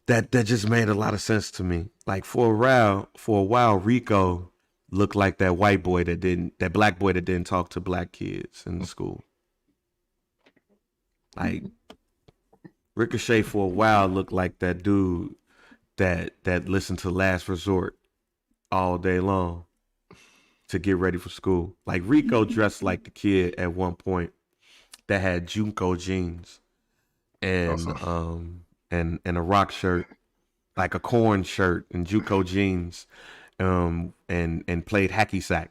[SPEAKER 2] that just made a lot of sense to me. Like for a while, Rico looked like that black boy that didn't talk to black kids in the school. Like Ricochet for a while looked like that dude that listened to Last Resort all day long to get ready for school. Like Rico dressed like the kid at one point that had Junko jeans and a rock shirt, like a corn shirt and Junko jeans, and played hacky sack.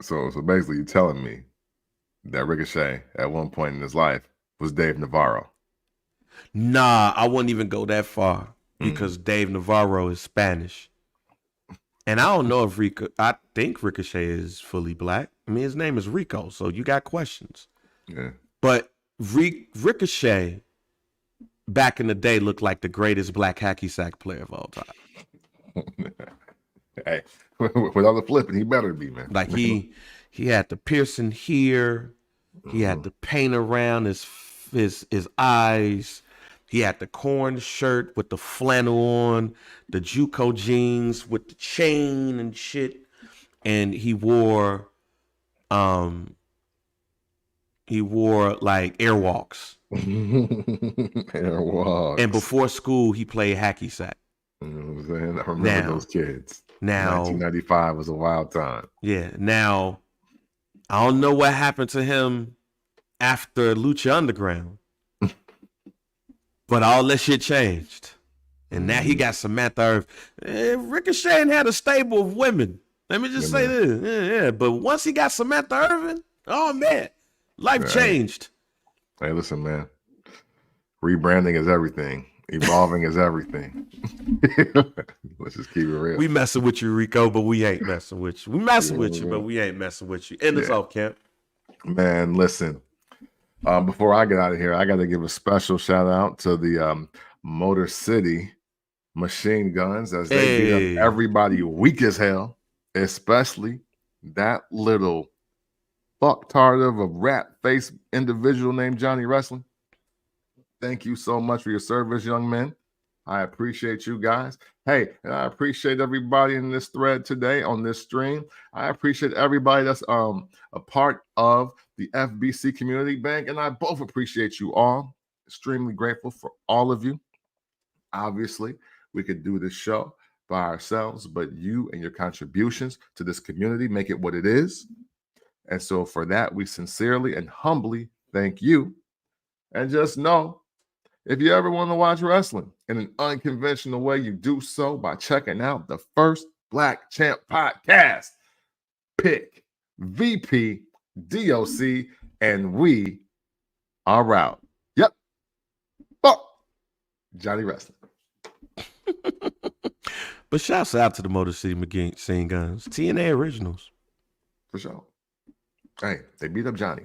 [SPEAKER 1] So basically, you're telling me that Ricochet at one point in his life was Dave Navarro.
[SPEAKER 2] Nah, I wouldn't even go that far because Dave Navarro is Spanish. And I don't know if I think Ricochet is fully black. I mean, his name is Rico, so you got questions.
[SPEAKER 1] Yeah.
[SPEAKER 2] But Ricochet, back in the day, looked like the greatest black hacky sack player of all time.
[SPEAKER 1] Hey, without the flipping, he better be, man.
[SPEAKER 2] Like he had the piercing here. He had the paint around his eyes. He had the corn shirt with the flannel on, the JUCO jeans with the chain and shit, and he wore like airwalks.
[SPEAKER 1] Airwalks.
[SPEAKER 2] And before school, he played hacky sack.
[SPEAKER 1] You know what I'm saying? I remember those kids.
[SPEAKER 2] Now,
[SPEAKER 1] 1995 was a wild time.
[SPEAKER 2] Yeah. Now, I don't know what happened to him after Lucha Underground. But all that shit changed. And now he got Samantha Irvin. Ricochet had a stable of women. Let me just say this. Yeah. But once he got Samantha Irvin, oh, man, life changed.
[SPEAKER 1] Hey, listen, man. Rebranding is everything. Evolving is everything. Let's just keep it real.
[SPEAKER 2] We messing with you, Rico, but we ain't messing with you. We messing with you, but we ain't messing with you. End us off, Camp.
[SPEAKER 1] Man, listen. Before I get out of here, I got to give a special shout out to the Motor City Machine Guns as they beat up everybody weak as hell, especially that little fucktard of a rat face individual named Johnny Wrestling. Thank you so much for your service, young men. I appreciate you guys. Hey, and I appreciate everybody in this thread today on this stream. I appreciate everybody that's a part of the FBC Community Bank, and I both appreciate you all. Extremely grateful for all of you. Obviously, we could do this show by ourselves, but you and your contributions to this community make it what it is. And so for that, we sincerely and humbly thank you. And just know, if you ever want to watch wrestling in an unconventional way, you do so by checking out the First Black Champ podcast. Pick VP, DOC, and we are out. Yep. Oh, Johnny Wrestling.
[SPEAKER 2] But shouts out to the Motor City Machine Guns. TNA Originals.
[SPEAKER 1] For sure. Hey, they beat up Johnny.